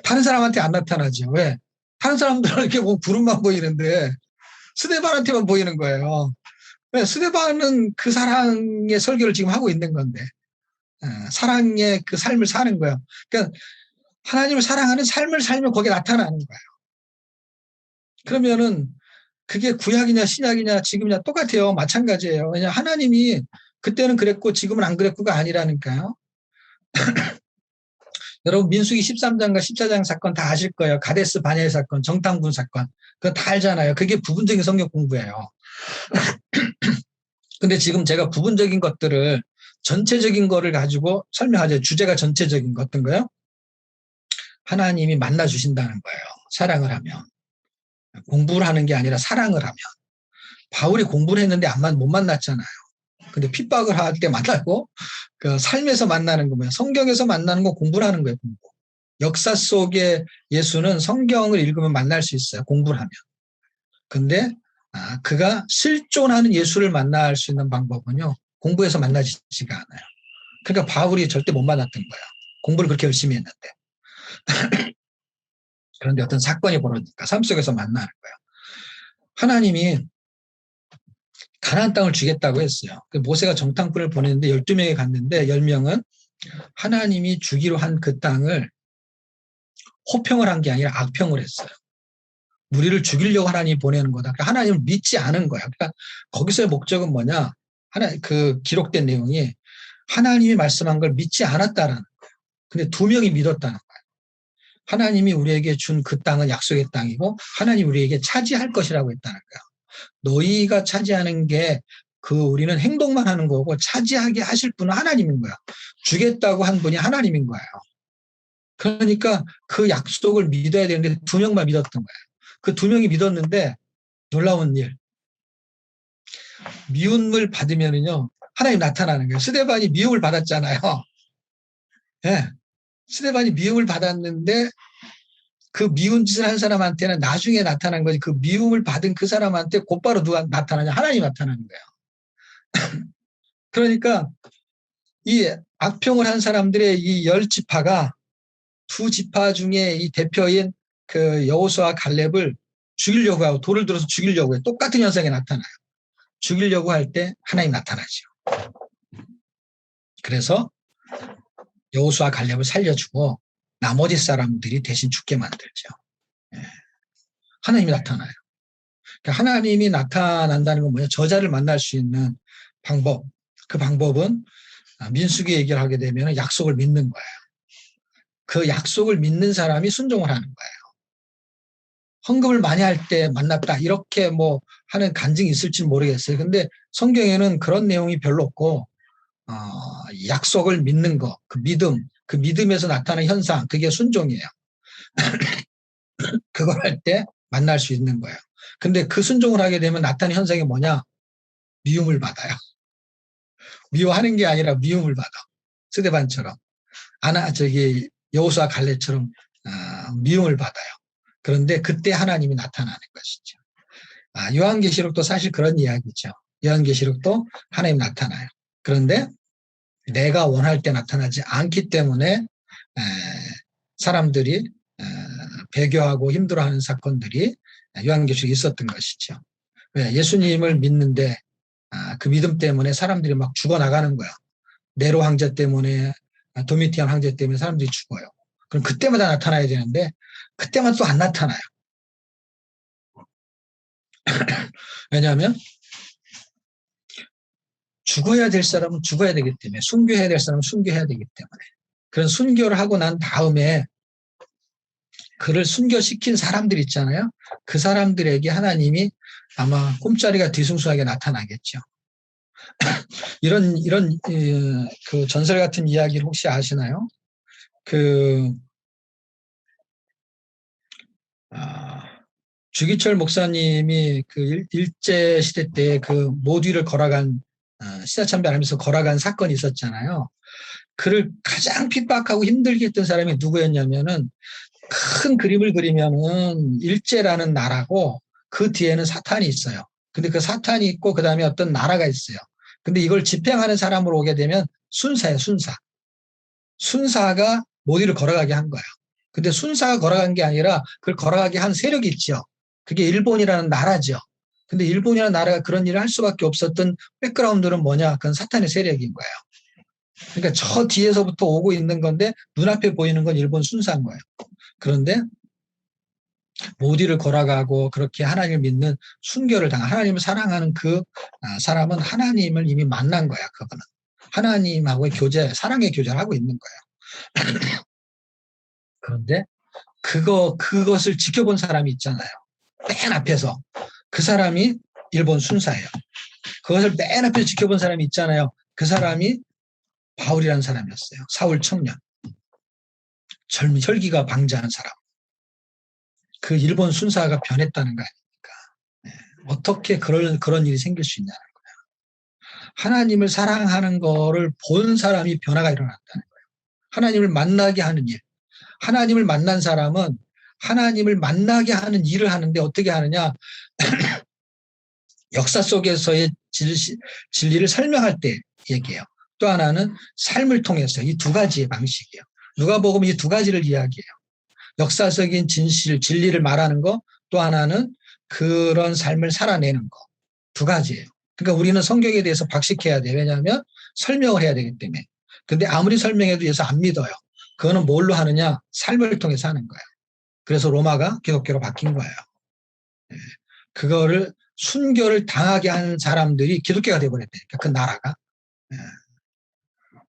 다른 사람한테 안 나타나죠. 왜? 다른 사람들은 이렇게 뭐 구름만 보이는데 스데반한테만 보이는 거예요. 왜? 스데반은 그 사랑의 설교를 지금 하고 있는 건데 사랑의 그 삶을 사는 거예요. 그러니까 하나님을 사랑하는 삶을 살면 거기에 나타나는 거예요. 그러면은 그게 구약이냐 신약이냐 지금이냐 똑같아요. 마찬가지예요. 왜냐하면 하나님이 그때는 그랬고 지금은 안 그랬고가 아니라니까요. 여러분 민수기 13장과 14장 사건 다 아실 거예요. 가데스 바냐의 사건, 정탐군 사건. 그거 다 알잖아요. 그게 부분적인 성경 공부예요. 근데 지금 제가 부분적인 것들을 전체적인 거를 가지고 설명하죠. 주제가 전체적인 거 어떤 거요? 하나님이 만나 주신다는 거예요. 사랑을 하면. 공부를 하는 게 아니라 사랑을 하면. 바울이 공부를 했는데 못 만났잖아요. 근데 핍박을 할 때 만나고 그 삶에서 만나는 거면 성경에서 만나는 거 공부를 하는 거예요. 공부. 역사 속의 예수는 성경을 읽으면 만날 수 있어요. 공부를 하면. 근데 그가 실존하는 예수를 만날 수 있는 방법은요. 공부해서 만나지가 않아요. 그러니까 바울이 절대 못 만났던 거예요. 공부를 그렇게 열심히 했는데. 그런데 어떤 사건이 벌어지니까 삶 속에서 만나는 거예요. 하나님이 가나안 땅을 주겠다고 했어요. 모세가 정탐꾼을 보냈는데 12명이 갔는데 10명은 하나님이 주기로 한 그 땅을 호평을 한 게 아니라 악평을 했어요. 우리를 죽이려고 하나님이 보내는 거다. 그러니까 하나님을 믿지 않은 거야. 그러니까 거기서의 목적은 뭐냐? 그 기록된 내용이 하나님이 말씀한 걸 믿지 않았다라는 거예요. 근데 2명이 믿었다는 거예요. 하나님이 우리에게 준 그 땅은 약속의 땅이고 하나님이 우리에게 차지할 것이라고 했다는 거예요. 너희가 차지하는 게 우리는 행동만 하는 거고 차지하게 하실 분은 하나님인 거야. 주겠다고 한 분이 하나님인 거예요. 그러니까 그 약속을 믿어야 되는데 2명만 믿었던 거예요. 그 2명이 믿었는데 놀라운 일. 미움을 받으면은요, 하나님 나타나는 거예요. 스데반이 미움을 받았잖아요. 네. 스데반이 미움을 받았는데 그 미운 짓을 한 사람한테는 나중에 나타난 거지. 그 미움을 받은 그 사람한테 곧바로 누가 나타나냐? 하나님이 나타나는 거예요. 그러니까 이 악평을 한 사람들의 이 10지파가 2지파 중에 이 대표인 그 여호수아 갈렙을 죽이려고 하고 돌을 들어서 죽이려고 해요. 똑같은 현상이 나타나요. 죽이려고 할 때 하나님 나타나죠. 그래서 여호수아 갈렙을 살려주고 나머지 사람들이 대신 죽게 만들죠. 하나님이 나타나요. 그러니까 하나님이 나타난다는 건 뭐냐? 저자를 만날 수 있는 방법. 그 방법은 민수기 얘기를 하게 되면 약속을 믿는 거예요. 그 약속을 믿는 사람이 순종을 하는 거예요. 헌금을 많이 할 때 만났다. 이렇게 뭐 하는 간증이 있을지 모르겠어요. 근데 성경에는 그런 내용이 별로 없고, 약속을 믿는 거, 그 믿음에서 나타나는 현상, 그게 순종이에요. 그걸 할 때 만날 수 있는 거예요. 근데 그 순종을 하게 되면 나타나는 현상이 뭐냐? 미움을 받아요. 미워하는 게 아니라 미움을 받아. 스데반처럼. 여호수아 갈렙처럼 미움을 받아요. 그런데 그때 하나님이 나타나는 것이죠. 요한계시록도 사실 그런 이야기죠. 요한계시록도 하나님 나타나요. 그런데 내가 원할 때 나타나지 않기 때문에 사람들이 배교하고 힘들어하는 사건들이 요한계시록에 있었던 것이죠. 예수님을 믿는데 그 믿음 때문에 사람들이 막 죽어나가는 거야. 네로 황제 때문에, 도미티안 황제 때문에 사람들이 죽어요. 그럼 그때마다 나타나야 되는데 그때만 또 안 나타나요. 왜냐하면 죽어야 될 사람은 죽어야 되기 때문에, 순교해야 될 사람은 순교해야 되기 때문에, 그런 순교를 하고 난 다음에 그를 순교시킨 사람들 있잖아요. 그 사람들에게 하나님이 아마 꿈자리가 뒤숭숭하게 나타나겠죠. 이런 그 전설 같은 이야기를 혹시 아시나요? 주기철 목사님이 그 일제 시대 때 그 모두를 걸어간 시사참배하면서 걸어간 사건이 있었잖아요. 그를 가장 핍박하고 힘들게 했던 사람이 누구였냐면은, 큰 그림을 그리면은 일제라는 나라고 그 뒤에는 사탄이 있어요. 근데 그 사탄이 있고 그다음에 어떤 나라가 있어요. 근데 이걸 집행하는 사람으로 오게 되면 순사예요, 순사. 순사가 모두를 걸어가게 한 거예요. 근데 순사가 걸어간 게 아니라 그걸 걸어가게 한 세력이 있죠. 그게 일본이라는 나라죠. 근데 일본이라는 나라가 그런 일을 할 수밖에 없었던 백그라운드는 뭐냐? 그건 사탄의 세력인 거예요. 그러니까 저 뒤에서부터 오고 있는 건데 눈앞에 보이는 건 일본 순사인 거예요. 그런데 모두를 걸어가고 그렇게 하나님을 믿는 순교를 당한, 하나님을 사랑하는 그 사람은 하나님을 이미 만난 거야. 그거는 하나님하고의 교제, 사랑의 교제를 하고 있는 거예요. 그런데 그것을 지켜본 사람이 있잖아요. 맨 앞에서. 그 사람이 일본 순사예요. 그것을 맨 앞에서 지켜본 사람이 있잖아요. 그 사람이 바울이라는 사람이었어요. 사울 청년. 젊은 혈기가 방자한 사람. 그 일본 순사가 변했다는 거 아닙니까? 네. 어떻게 그런 일이 생길 수 있냐는 거예요. 하나님을 사랑하는 거를 본 사람이 변화가 일어났다는 거예요. 하나님을 만나게 하는 일. 하나님을 만난 사람은 하나님을 만나게 하는 일을 하는데 어떻게 하느냐? 역사 속에서의 진리를 설명할 때 얘기해요. 또 하나는 삶을 통해서 이 2가지의 방식이에요. 누가복음 이 2가지를 이야기해요. 역사적인 진리를 말하는 거, 또 하나는 그런 삶을 살아내는 거. 2가지예요. 그러니까 우리는 성경에 대해서 박식해야 돼요. 왜냐하면 설명을 해야 되기 때문에. 근데 아무리 설명해도 예수 안 믿어요. 그거는 뭘로 하느냐? 삶을 통해서 하는 거예요. 그래서 로마가 기독교로 바뀐 거예요. 그거를 순교를 당하게 한 사람들이 기독교가 되어버렸다니까, 그 나라가.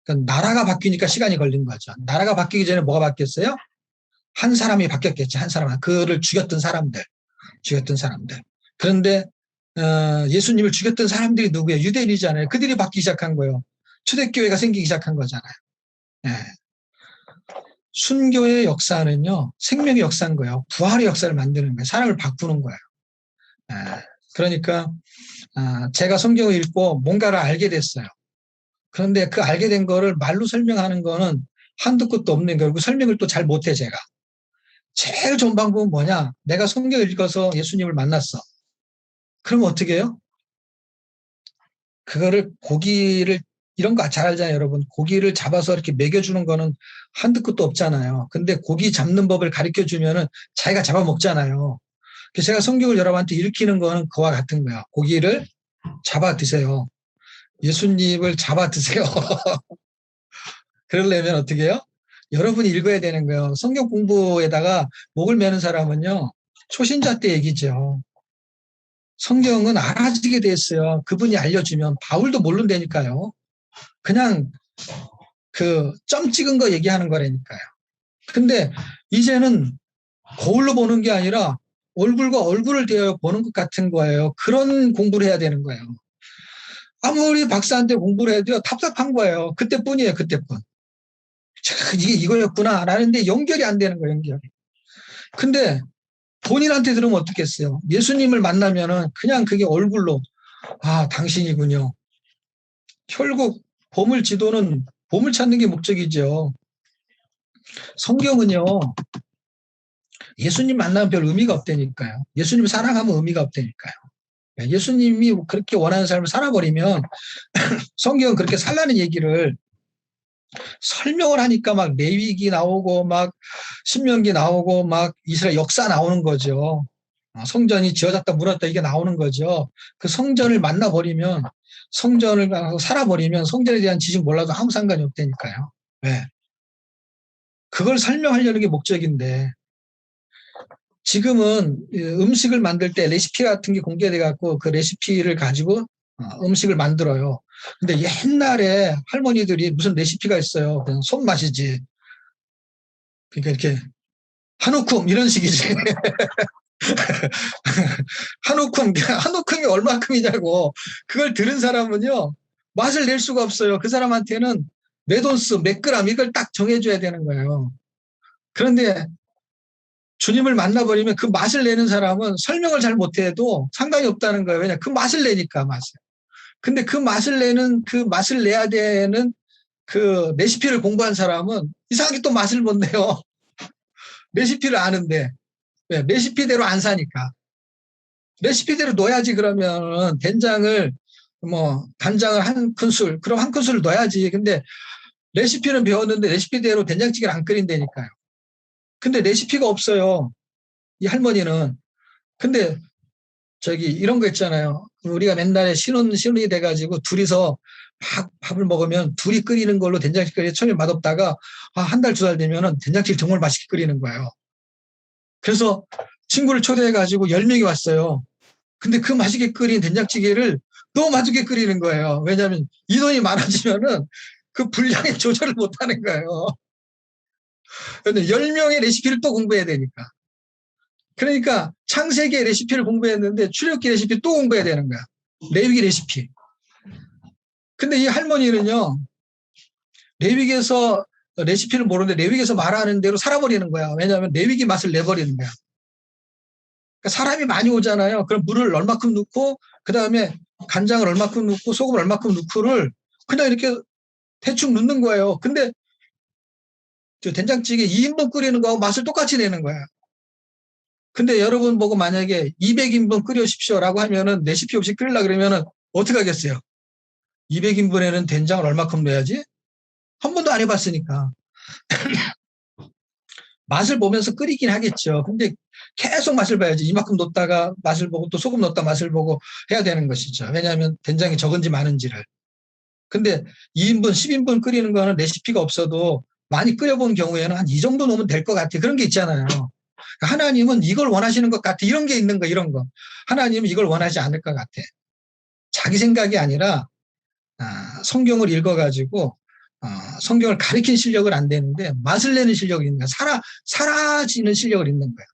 그러니까 나라가 바뀌니까 시간이 걸린 거죠. 나라가 바뀌기 전에 뭐가 바뀌었어요? 한 사람이 바뀌었겠지, 한 사람. 그를 죽였던 사람들. 그런데 예수님을 죽였던 사람들이 누구예요? 유대인이잖아요. 그들이 받기 시작한 거예요. 초대교회가 생기기 시작한 거잖아요. 예. 순교의 역사는요, 생명의 역사인 거예요. 부활의 역사를 만드는 거예요. 사람을 바꾸는 거예요. 예. 그러니까 제가 성경을 읽고 뭔가를 알게 됐어요. 그런데 그 알게 된 거를 말로 설명하는 거는 한두 끝도 없는 거고 설명을 또 잘 못해 제가. 제일 좋은 방법은 뭐냐? 내가 성경을 읽어서 예수님을 만났어. 그럼 어떻게 해요? 그거를 고기를 이런 거 잘 알잖아요, 여러분. 고기를 잡아서 이렇게 먹여주는 거는 한두 끝도 없잖아요. 근데 고기 잡는 법을 가르쳐 주면은 자기가 잡아먹잖아요. 그래서 제가 성경을 여러분한테 읽히는 거는 그와 같은 거야. 고기를 잡아 드세요. 예수님을 잡아 드세요. 그러려면 어떻게 해요? 여러분이 읽어야 되는 거예요. 성경 공부에다가 목을 매는 사람은요, 초신자 때 얘기죠. 성경은 알아지게 돼 있어요. 그분이 알려주면 바울도 모른다니까요. 그냥 그 점 찍은 거 얘기하는 거라니까요. 근데 이제는 거울로 보는 게 아니라 얼굴과 얼굴을 대어 보는 것 같은 거예요. 그런 공부를 해야 되는 거예요. 아무리 박사한테 공부를 해도 답답한 거예요. 그때뿐이에요. 그때뿐. 이게 이거였구나 라는데 연결이 안 되는 거예요. 연결이. 근데 본인한테 들으면 어떻겠어요? 예수님을 만나면은 그냥 그게 얼굴로 당신이군요. 결국 보물 지도는 보물 찾는 게 목적이죠. 성경은요. 예수님 만나면 별 의미가 없다니까요. 예수님 사랑하면 의미가 없다니까요. 예수님이 그렇게 원하는 삶을 살아버리면 성경은 그렇게 살라는 얘기를 설명을 하니까 막 레위기 나오고 막 신명기 나오고 막 이스라엘 역사 나오는 거죠. 성전이 지어졌다 무너졌다 이게 나오는 거죠. 그 성전을 만나버리면 성전을 가서 살아버리면 성전에 대한 지식 몰라도 아무 상관이 없다니까요. 왜? 그걸 설명하려는 게 목적인데 지금은 음식을 만들 때 레시피 같은 게 공개돼 갖고 그 레시피를 가지고 음식을 만들어요. 근데 옛날에 할머니들이 무슨 레시피가 있어요. 그냥 손맛이지. 그러니까 이렇게 한우쿰 이런 식이지. 한우쿰이 얼마큼이냐고. 그걸 들은 사람은요. 맛을 낼 수가 없어요. 그 사람한테는 몇 온스, 몇 그램 이걸 딱 정해줘야 되는 거예요. 그런데 주님을 만나버리면 그 맛을 내는 사람은 설명을 잘 못해도 상관이 없다는 거예요. 왜냐 그 맛을 내니까 맛을. 근데 그 맛을 내야 되는 그 레시피를 공부한 사람은 이상하게 또 맛을 못 내요. 레시피를 아는데 왜? 레시피대로 안 사니까. 레시피대로 넣어야지 그러면 된장을 간장을 한 큰술 그럼 한 큰술을 넣어야지. 근데 레시피는 배웠는데 레시피대로 된장찌개를 안 끓인다니까요. 근데 레시피가 없어요. 이 할머니는. 근데 이런 거 있잖아요. 우리가 맨날에 신혼이 돼가지고 둘이서 막 밥을 먹으면 둘이 끓이는 걸로 된장찌개 끓이 처음에 맛없다가 한 달, 두 달 되면은 된장찌개 정말 맛있게 끓이는 거예요. 그래서 친구를 초대해가지고 10명이 왔어요. 근데 그 맛있게 끓인 된장찌개를 너무 맛있게 끓이는 거예요. 왜냐하면 인원이 많아지면은 그 분량의 조절을 못 하는 거예요. 그런데 10명의 레시피를 또 공부해야 되니까. 그러니까 창세기의 레시피를 공부했는데 출애굽기 레시피 또 공부해야 되는 거야. 레위기 레시피. 근데 이 할머니는요. 레위기에서 레시피를 모르는데 레위기에서 말하는 대로 살아버리는 거야. 왜냐하면 레위기 맛을 내버리는 거야. 그러니까 사람이 많이 오잖아요. 그럼 물을 얼마큼 넣고 그다음에 간장을 얼마큼 넣고 소금을 얼마큼 넣고를 그냥 이렇게 대충 넣는 거예요. 근데 저 된장찌개 2인분 끓이는 거하고 맛을 똑같이 내는 거야. 근데 여러분 보고 만약에 200인분 끓여십시오라고 하면은 레시피 없이 끓이려고 그러면은 어떻게 하겠어요? 200인분에는 된장을 얼마큼 넣어야지? 한 번도 안 해봤으니까. 맛을 보면서 끓이긴 하겠죠. 근데 계속 맛을 봐야지. 이만큼 넣었다가 맛을 보고 또 소금 넣었다 맛을 보고 해야 되는 것이죠. 왜냐하면 된장이 적은지 많은지를. 근데 2인분, 10인분 끓이는 거는 레시피가 없어도 많이 끓여본 경우에는 한 이 정도 넣으면 될 것 같아. 그런 게 있잖아요. 하나님은 이걸 원하시는 것 같아. 이런 게 있는 거, 이런 거. 하나님은 이걸 원하지 않을 것 같아. 자기 생각이 아니라 성경을 읽어가지고 성경을 가리킨 실력을 안 되는데 맛을 내는 실력이 있는 거야. 사라지는 실력을 있는 거야.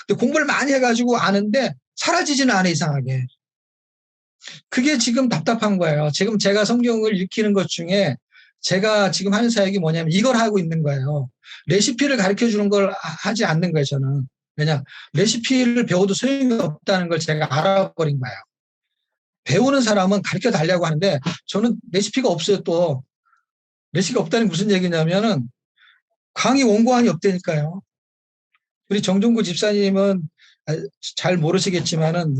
근데 공부를 많이 해가지고 아는데 사라지지는 않아 이상하게. 그게 지금 답답한 거예요. 지금 제가 성경을 읽히는 것 중에 제가 지금 하는 사역이 뭐냐면 이걸 하고 있는 거예요. 레시피를 가르쳐 주는 걸 하지 않는 거예요, 저는. 왜냐, 레시피를 배워도 소용이 없다는 걸 제가 알아버린 거예요. 배우는 사람은 가르쳐 달라고 하는데 저는 레시피가 없어요, 또. 레시피가 없다는 게 무슨 얘기냐면은 강의 원고안이 없다니까요. 우리 정종구 집사님은 잘 모르시겠지만은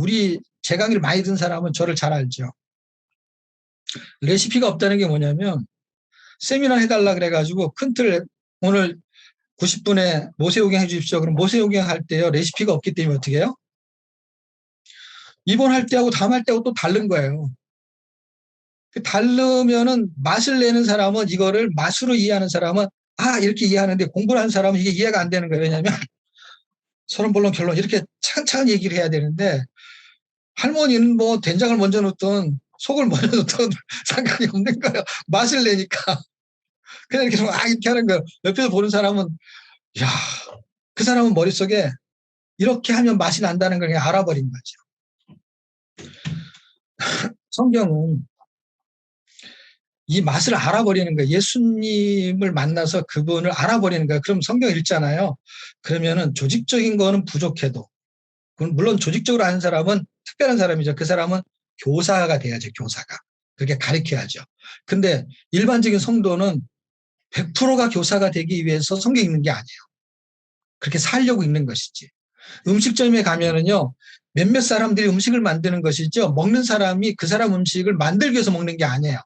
제 강의를 많이 듣는 사람은 저를 잘 알죠. 레시피가 없다는 게 뭐냐면 세미나 해달라 그래가지고 큰 틀 오늘 90분에 모세오경 해주십시오. 그럼 모세오경 할 때요. 레시피가 없기 때문에 어떻게 해요? 이번 할 때하고 다음 할 때하고 또 다른 거예요. 다르면은 맛을 내는 사람은 이거를 맛으로 이해하는 사람은 이렇게 이해하는데 공부를 하는 사람은 이게 이해가 안 되는 거예요. 왜냐하면 서론 본론 결론 이렇게 차근차근 얘기를 해야 되는데 할머니는 뭐 된장을 먼저 넣든 속을 먼저 넣든 상관이 없는 거예요. 맛을 내니까. 그냥 이렇게 하는 거예요. 옆에서 보는 사람은 야, 그 사람은 머릿속에 이렇게 하면 맛이 난다는 걸 그냥 알아버린 거죠. 성경은 이 맛을 알아버리는 거예요. 예수님을 만나서 그분을 알아버리는 거예요. 그럼 성경 읽잖아요. 그러면은 조직적인 거는 부족해도, 물론 조직적으로 아는 사람은 특별한 사람이죠. 그 사람은 교사가 돼야죠. 교사가. 그렇게 가르쳐야죠. 근데 일반적인 성도는 100%가 교사가 되기 위해서 성경 읽는 게 아니에요. 그렇게 살려고 읽는 것이지. 음식점에 가면은요, 몇몇 사람들이 음식을 만드는 것이죠. 먹는 사람이 그 사람 음식을 만들기 위해서 먹는 게 아니에요.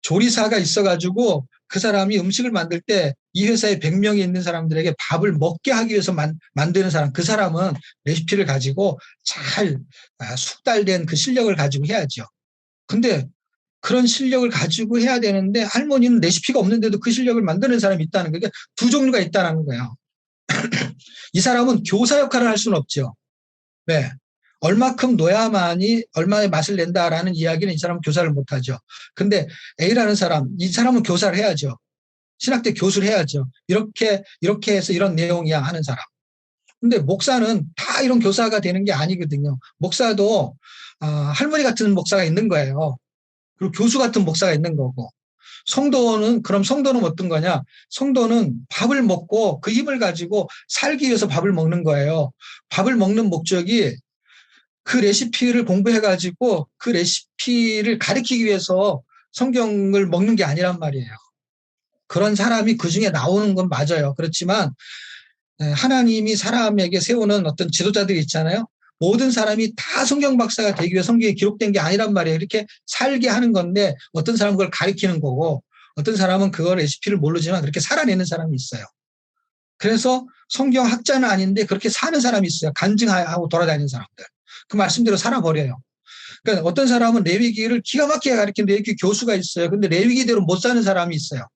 조리사가 있어가지고 그 사람이 음식을 만들 때 이 회사에 100명이 있는 사람들에게 밥을 먹게 하기 위해서 만드는 사람, 그 사람은 레시피를 가지고 잘 숙달된 그 실력을 가지고 해야죠. 근데 그런 실력을 가지고 해야 되는데 할머니는 레시피가 없는데도 그 실력을 만드는 사람이 있다는 거예요. 두 종류가 있다는 거예요. 이 사람은 교사 역할을 할 수는 없죠. 네. 얼마큼 넣어야만이 얼마의 맛을 낸다라는 이야기는 이 사람은 교사를 못하죠. 근데 A라는 사람, 이 사람은 교사를 해야죠. 신학대 교수를 해야죠. 이렇게 해서 이런 내용이야 하는 사람. 근데 목사는 다 이런 교사가 되는 게 아니거든요. 목사도 할머니 같은 목사가 있는 거예요. 그리고 교수 같은 목사가 있는 거고. 그럼 성도는 어떤 거냐? 성도는 밥을 먹고 그 힘을 가지고 살기 위해서 밥을 먹는 거예요. 밥을 먹는 목적이 그 레시피를 공부해가지고 그 레시피를 가리키기 위해서 성경을 먹는 게 아니란 말이에요. 그런 사람이 그 중에 나오는 건 맞아요. 그렇지만 하나님이 사람에게 세우는 어떤 지도자들이 있잖아요. 모든 사람이 다 성경 박사가 되기 위해 성경에 기록된 게 아니란 말이에요. 이렇게 살게 하는 건데 어떤 사람은 그걸 가리키는 거고 어떤 사람은 그걸 레시피를 모르지만 그렇게 살아내는 사람이 있어요. 그래서 성경 학자는 아닌데 그렇게 사는 사람이 있어요. 간증하고 돌아다니는 사람들. 그 말씀대로 살아버려요. 그러니까 어떤 사람은 레위기를 기가 막히게 가르치는 레위기 교수가 있어요. 근데 레위기대로 못 사는 사람이 있어요.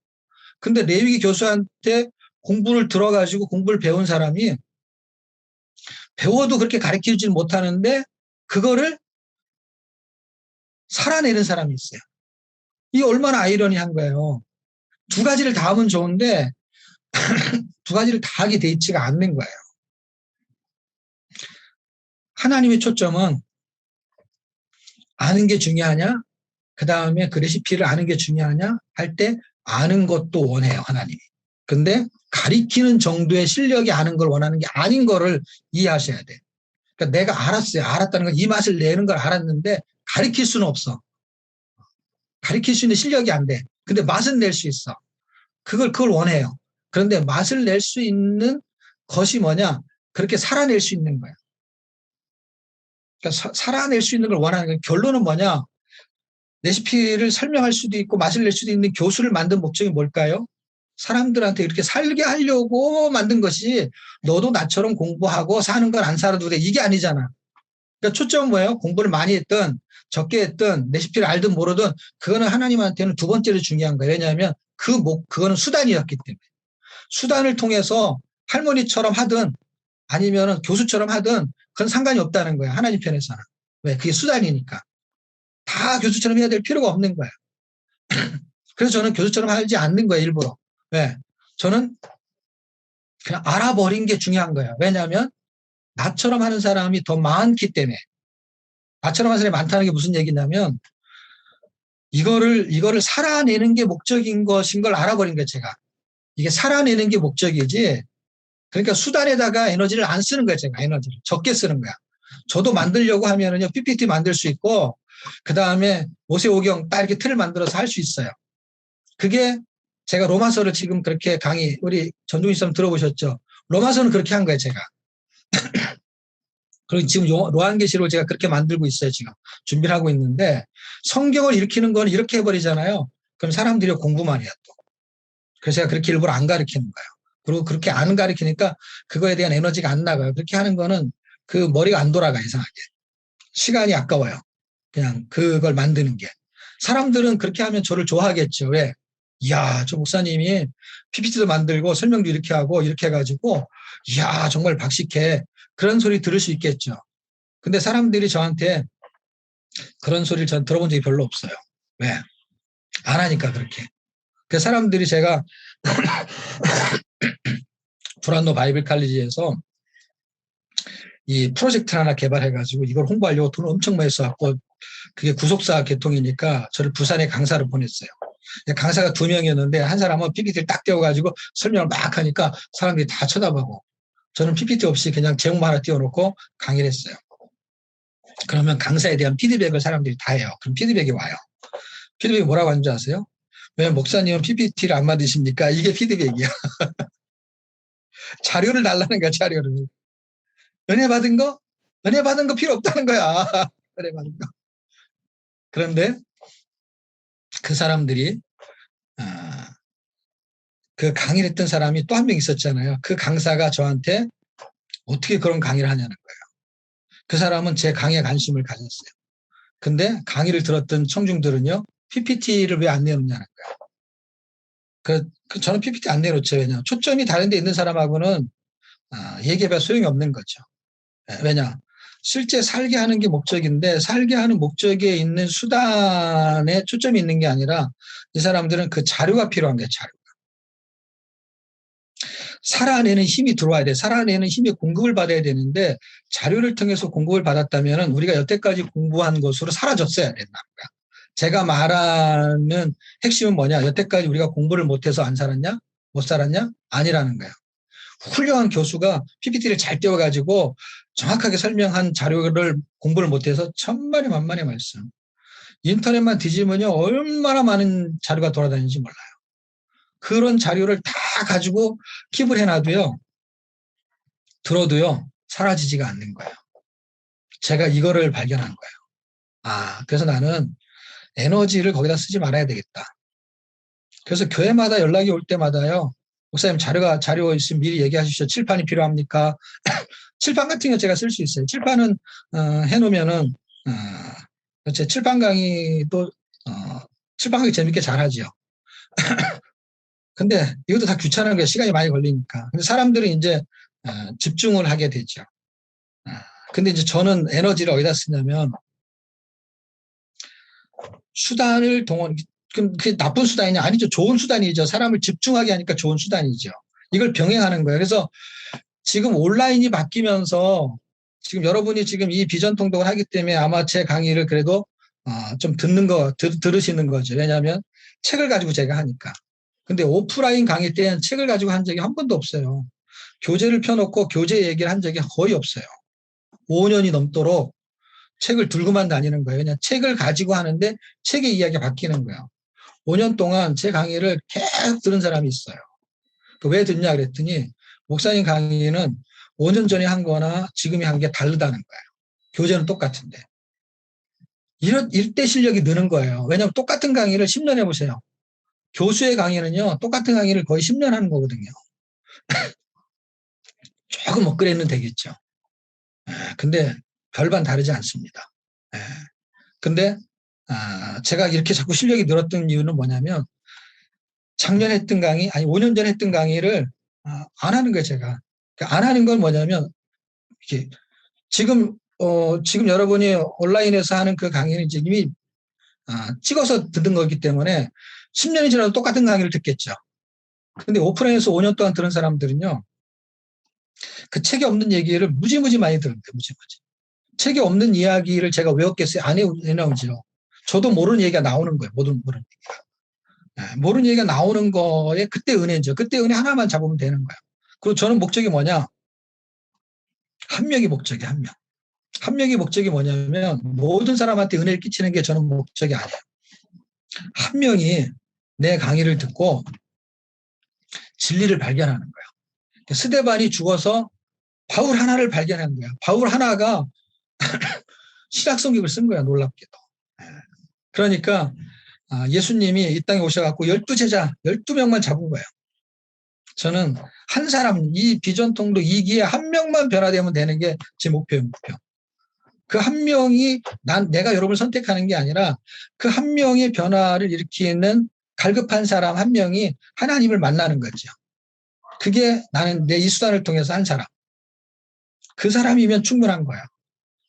근데 레위기 교수한테 공부를 들어가지고 공부를 배운 사람이 배워도 그렇게 가르치지 못하는데 그거를 살아내는 사람이 있어요. 이게 얼마나 아이러니한 거예요. 두 가지를 다 하면 좋은데 두 가지를 다 하게 돼 있지가 않는 거예요. 하나님의 초점은 아는 게 중요하냐? 그 다음에 그 레시피를 아는 게 중요하냐? 할 때 아는 것도 원해요, 하나님이. 근데 가리키는 정도의 실력이 아는 걸 원하는 게 아닌 거를 이해하셔야 돼. 그러니까 내가 알았어요. 알았다는 건 이 맛을 내는 걸 알았는데 가리킬 수는 없어. 가리킬 수 있는 실력이 안 돼. 근데 맛은 낼 수 있어. 그걸 원해요. 그런데 맛을 낼 수 있는 것이 뭐냐? 그렇게 살아낼 수 있는 거야. 그러니까 살아낼 수 있는 걸 원하는 거야. 결론은 뭐냐? 레시피를 설명할 수도 있고 맛을 낼 수도 있는 교수를 만든 목적이 뭘까요? 사람들한테 이렇게 살게 하려고 만든 것이 너도 나처럼 공부하고 사는 걸 안 살아도 돼. 이게 아니잖아. 그러니까 초점은 뭐예요? 공부를 많이 했든 적게 했든 레시피를 알든 모르든 그거는 하나님한테는 두 번째로 중요한 거예요. 왜냐하면 그거는 수단이었기 때문에. 수단을 통해서 할머니처럼 하든 아니면 교수처럼 하든 그건 상관이 없다는 거예요. 하나님 편에서는. 왜? 그게 수단이니까. 다 교수처럼 해야 될 필요가 없는 거예요. 그래서 저는 교수처럼 하지 않는 거예요. 일부러. 왜? 저는 그냥 알아버린 게 중요한 거예요. 왜냐하면 나처럼 하는 사람이 더 많기 때문에. 나처럼 한 사람이 많다는 게 무슨 얘기냐면 이거를 살아내는 게 목적인 것인 걸 알아버린 거예요, 제가. 이게 살아내는 게 목적이지. 그러니까 수단에다가 에너지를 안 쓰는 거예요, 제가 에너지를. 적게 쓰는 거야. 저도 만들려고 하면은요, PPT 만들 수 있고, 그 다음에 모세오경 딱 이렇게 틀을 만들어서 할 수 있어요. 그게 제가 로마서를 지금 그렇게 강의, 우리 전종희 쌤 들어보셨죠? 로마서는 그렇게 한 거예요, 제가. 그리고 지금 요한계시록을 제가 그렇게 만들고 있어요, 지금. 준비를 하고 있는데, 성경을 일으키는 건 이렇게 해버리잖아요. 그럼 사람들이 공부만 해요, 또. 그래서 제가 그렇게 일부러 안 가르치는 거예요. 그리고 그렇게 안 가르치니까 그거에 대한 에너지가 안 나가요. 그렇게 하는 거는 그 머리가 안 돌아가, 이상하게. 시간이 아까워요. 그냥 그걸 만드는 게. 사람들은 그렇게 하면 저를 좋아하겠죠. 왜? 이야, 저 목사님이 PPT도 만들고 설명도 이렇게 하고 이렇게 해가지고, 이야, 정말 박식해. 그런 소리 들을 수 있겠죠. 근데 사람들이 저한테 그런 소리를 전 들어본 적이 별로 없어요. 왜? 안 하니까 그렇게. 그 사람들이 제가 브란노 바이블 칼리지에서 이 프로젝트를 하나 개발해가지고 이걸 홍보하려고 돈을 엄청 많이 써갖고 그게 구속사 개통이니까 저를 부산에 강사를 보냈어요. 강사가 2명이었는데 한 사람은 PPT를 딱 띄워가지고 설명을 막 하니까 사람들이 다 쳐다보고 저는 PPT 없이 그냥 제목만 하나 띄워놓고 강의를 했어요. 그러면 강사에 대한 피드백을 사람들이 다 해요. 그럼 피드백이 와요. 피드백이 뭐라고 하는지 아세요? 왜 목사님은 PPT를 안 만드십니까? 이게 피드백이야. 자료를 달라는 거야, 자료를. 은혜 받은 거? 은혜 받은 거 필요 없다는 거야. 은혜 받은 거. 그런데 그 사람들이 그 강의를 했던 사람이 또 한 명 있었잖아요. 그 강사가 저한테 어떻게 그런 강의를 하냐는 거예요. 그 사람은 제 강의에 관심을 가졌어요. 근데 강의를 들었던 청중들은요, PPT를 왜 안 내놓냐는 거예요. 저는 PPT 안 내놓죠. 왜냐. 초점이 다른 데 있는 사람하고는 얘기해봐 소용이 없는 거죠. 왜냐. 실제 살게 하는 게 목적인데 살게 하는 목적에 있는 수단에 초점이 있는 게 아니라 이 사람들은 그 자료가 필요한 거예요. 자료. 살아내는 힘이 들어와야 돼. 살아내는 힘이 공급을 받아야 되는데 자료를 통해서 공급을 받았다면 우리가 여태까지 공부한 것으로 사라졌어야 된다는 거야. 제가 말하는 핵심은 뭐냐? 여태까지 우리가 공부를 못해서 안 살았냐? 못 살았냐? 아니라는 거야. 훌륭한 교수가 PPT를 잘 띄워가지고 정확하게 설명한 자료를 공부를 못해서 천만의 만만의 말씀. 인터넷만 뒤지면요 얼마나 많은 자료가 돌아다니는지 몰라요. 그런 자료를 다 가지고 킵을 해놔도요. 들어도요. 사라지지가 않는 거예요. 제가 이거를 발견한 거예요. 그래서 나는 에너지를 거기다 쓰지 말아야 되겠다. 그래서 교회마다 연락이 올 때마다요. 목사님 자료 있으면 미리 얘기하십시오. 칠판이 필요합니까? 칠판 같은 거 제가 쓸 수 있어요. 칠판은 해놓으면은 제 칠판 강의도 칠판 강의 재밌게 잘하죠. 근데 이것도 다 귀찮은 게 시간이 많이 걸리니까. 근데 사람들은 이제 집중을 하게 되죠. 근데 이제 저는 에너지를 어디다 쓰냐면 수단을 그럼 그게 나쁜 수단이냐? 아니죠. 좋은 수단이죠. 사람을 집중하게 하니까 좋은 수단이죠. 이걸 병행하는 거예요. 그래서 지금 온라인이 바뀌면서 지금 여러분이 지금 이 비전 통독을 하기 때문에 아마 제 강의를 그래도 좀 들으시는 거죠. 왜냐하면 책을 가지고 제가 하니까. 근데 오프라인 강의 때는 책을 가지고 한 적이 한 번도 없어요. 교재를 펴놓고 교재 얘기를 한 적이 거의 없어요. 5년이 넘도록 책을 들고만 다니는 거예요. 그냥 책을 가지고 하는데 책의 이야기가 바뀌는 거예요. 5년 동안 제 강의를 계속 들은 사람이 있어요. 왜 듣냐 그랬더니 목사님 강의는 5년 전에 한 거나 지금이 한 게 다르다는 거예요. 교재는 똑같은데. 이때 실력이 느는 거예요. 왜냐하면 똑같은 강의를 10년 해보세요. 교수의 강의는요. 똑같은 강의를 거의 10년 하는 거거든요. 조금 업그레이드는 되겠죠. 근데 별반 다르지 않습니다. 근데 제가 이렇게 자꾸 실력이 늘었던 이유는 뭐냐면 작년에 했던 강의, 아니 5년 전에 했던 강의를 안 하는 거예요, 제가. 그러니까 안 하는 건 뭐냐면 이렇게 지금 여러분이 온라인에서 하는 그 강의는 이제 이미 찍어서 듣는 거기 때문에 10년이 지나도 똑같은 강의를 듣겠죠. 근데 오프라인에서 5년 동안 들은 사람들은요. 그 책에 없는 얘기를 무지무지 많이 들었는데, 무지무지. 책에 없는 이야기를 제가 외웠겠어요? 안 해나오죠. 저도 모르는 얘기가 나오는 거예요. 모르는 얘기가. 모르는 얘기가 나오는 거에 그때 은혜죠. 그때 은혜 하나만 잡으면 되는 거예요. 그리고 저는 목적이 뭐냐? 한 명이 목적이 한 명. 한 명이 목적이 뭐냐면 모든 사람한테 은혜를 끼치는 게 저는 목적이 아니에요. 한 명이 내 강의를 듣고 진리를 발견하는 거예요. 스데반이 죽어서 바울 하나를 발견한 거야. 바울 하나가 신약 성경을 쓴 거야, 놀랍게도. 그러니까 예수님이 이 땅에 오셔갖고 12제자, 12명만 잡은 거예요. 저는 한 사람, 이 비전통도 2기에 한 명만 변화되면 되는 게 제 목표예요, 목표. 그 한 명이 내가 여러분을 선택하는 게 아니라 그 한 명의 변화를 일으키는 갈급한 사람 한 명이 하나님을 만나는 거죠. 그게 나는 내 이 수단을 통해서 한 사람. 그 사람이면 충분한 거야.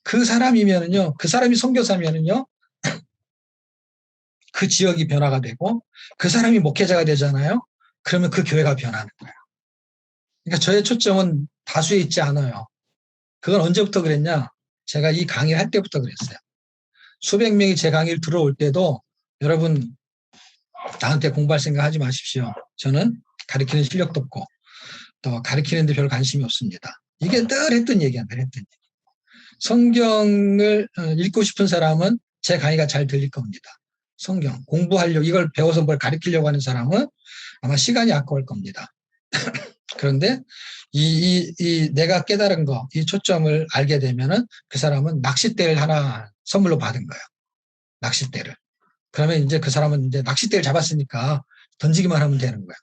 그 사람이면은요, 그 사람이 선교사면은요, 그 지역이 변화가 되고 그 사람이 목회자가 되잖아요. 그러면 그 교회가 변하는 거예요. 그러니까 저의 초점은 다수에 있지 않아요. 그건 언제부터 그랬냐? 제가 이 강의를 할 때부터 그랬어요. 수백 명이 제 강의를 들어올 때도 여러분 나한테 공부할 생각 하지 마십시오. 저는 가르치는 실력도 없고 또 가르치는 데 별 관심이 없습니다. 이게 늘 했던 얘기야, 늘 했던 얘기. 성경을 읽고 싶은 사람은 제 강의가 잘 들릴 겁니다. 성경 공부하려고 이걸 배워서 뭘 가르치려고 하는 사람은 아마 시간이 아까울 겁니다. 그런데 내가 깨달은 거, 이 초점을 알게 되면은 그 사람은 낚싯대를 하나 선물로 받은 거예요. 낚싯대를. 그러면 이제 그 사람은 이제 낚싯대를 잡았으니까 던지기만 하면 되는 거예요.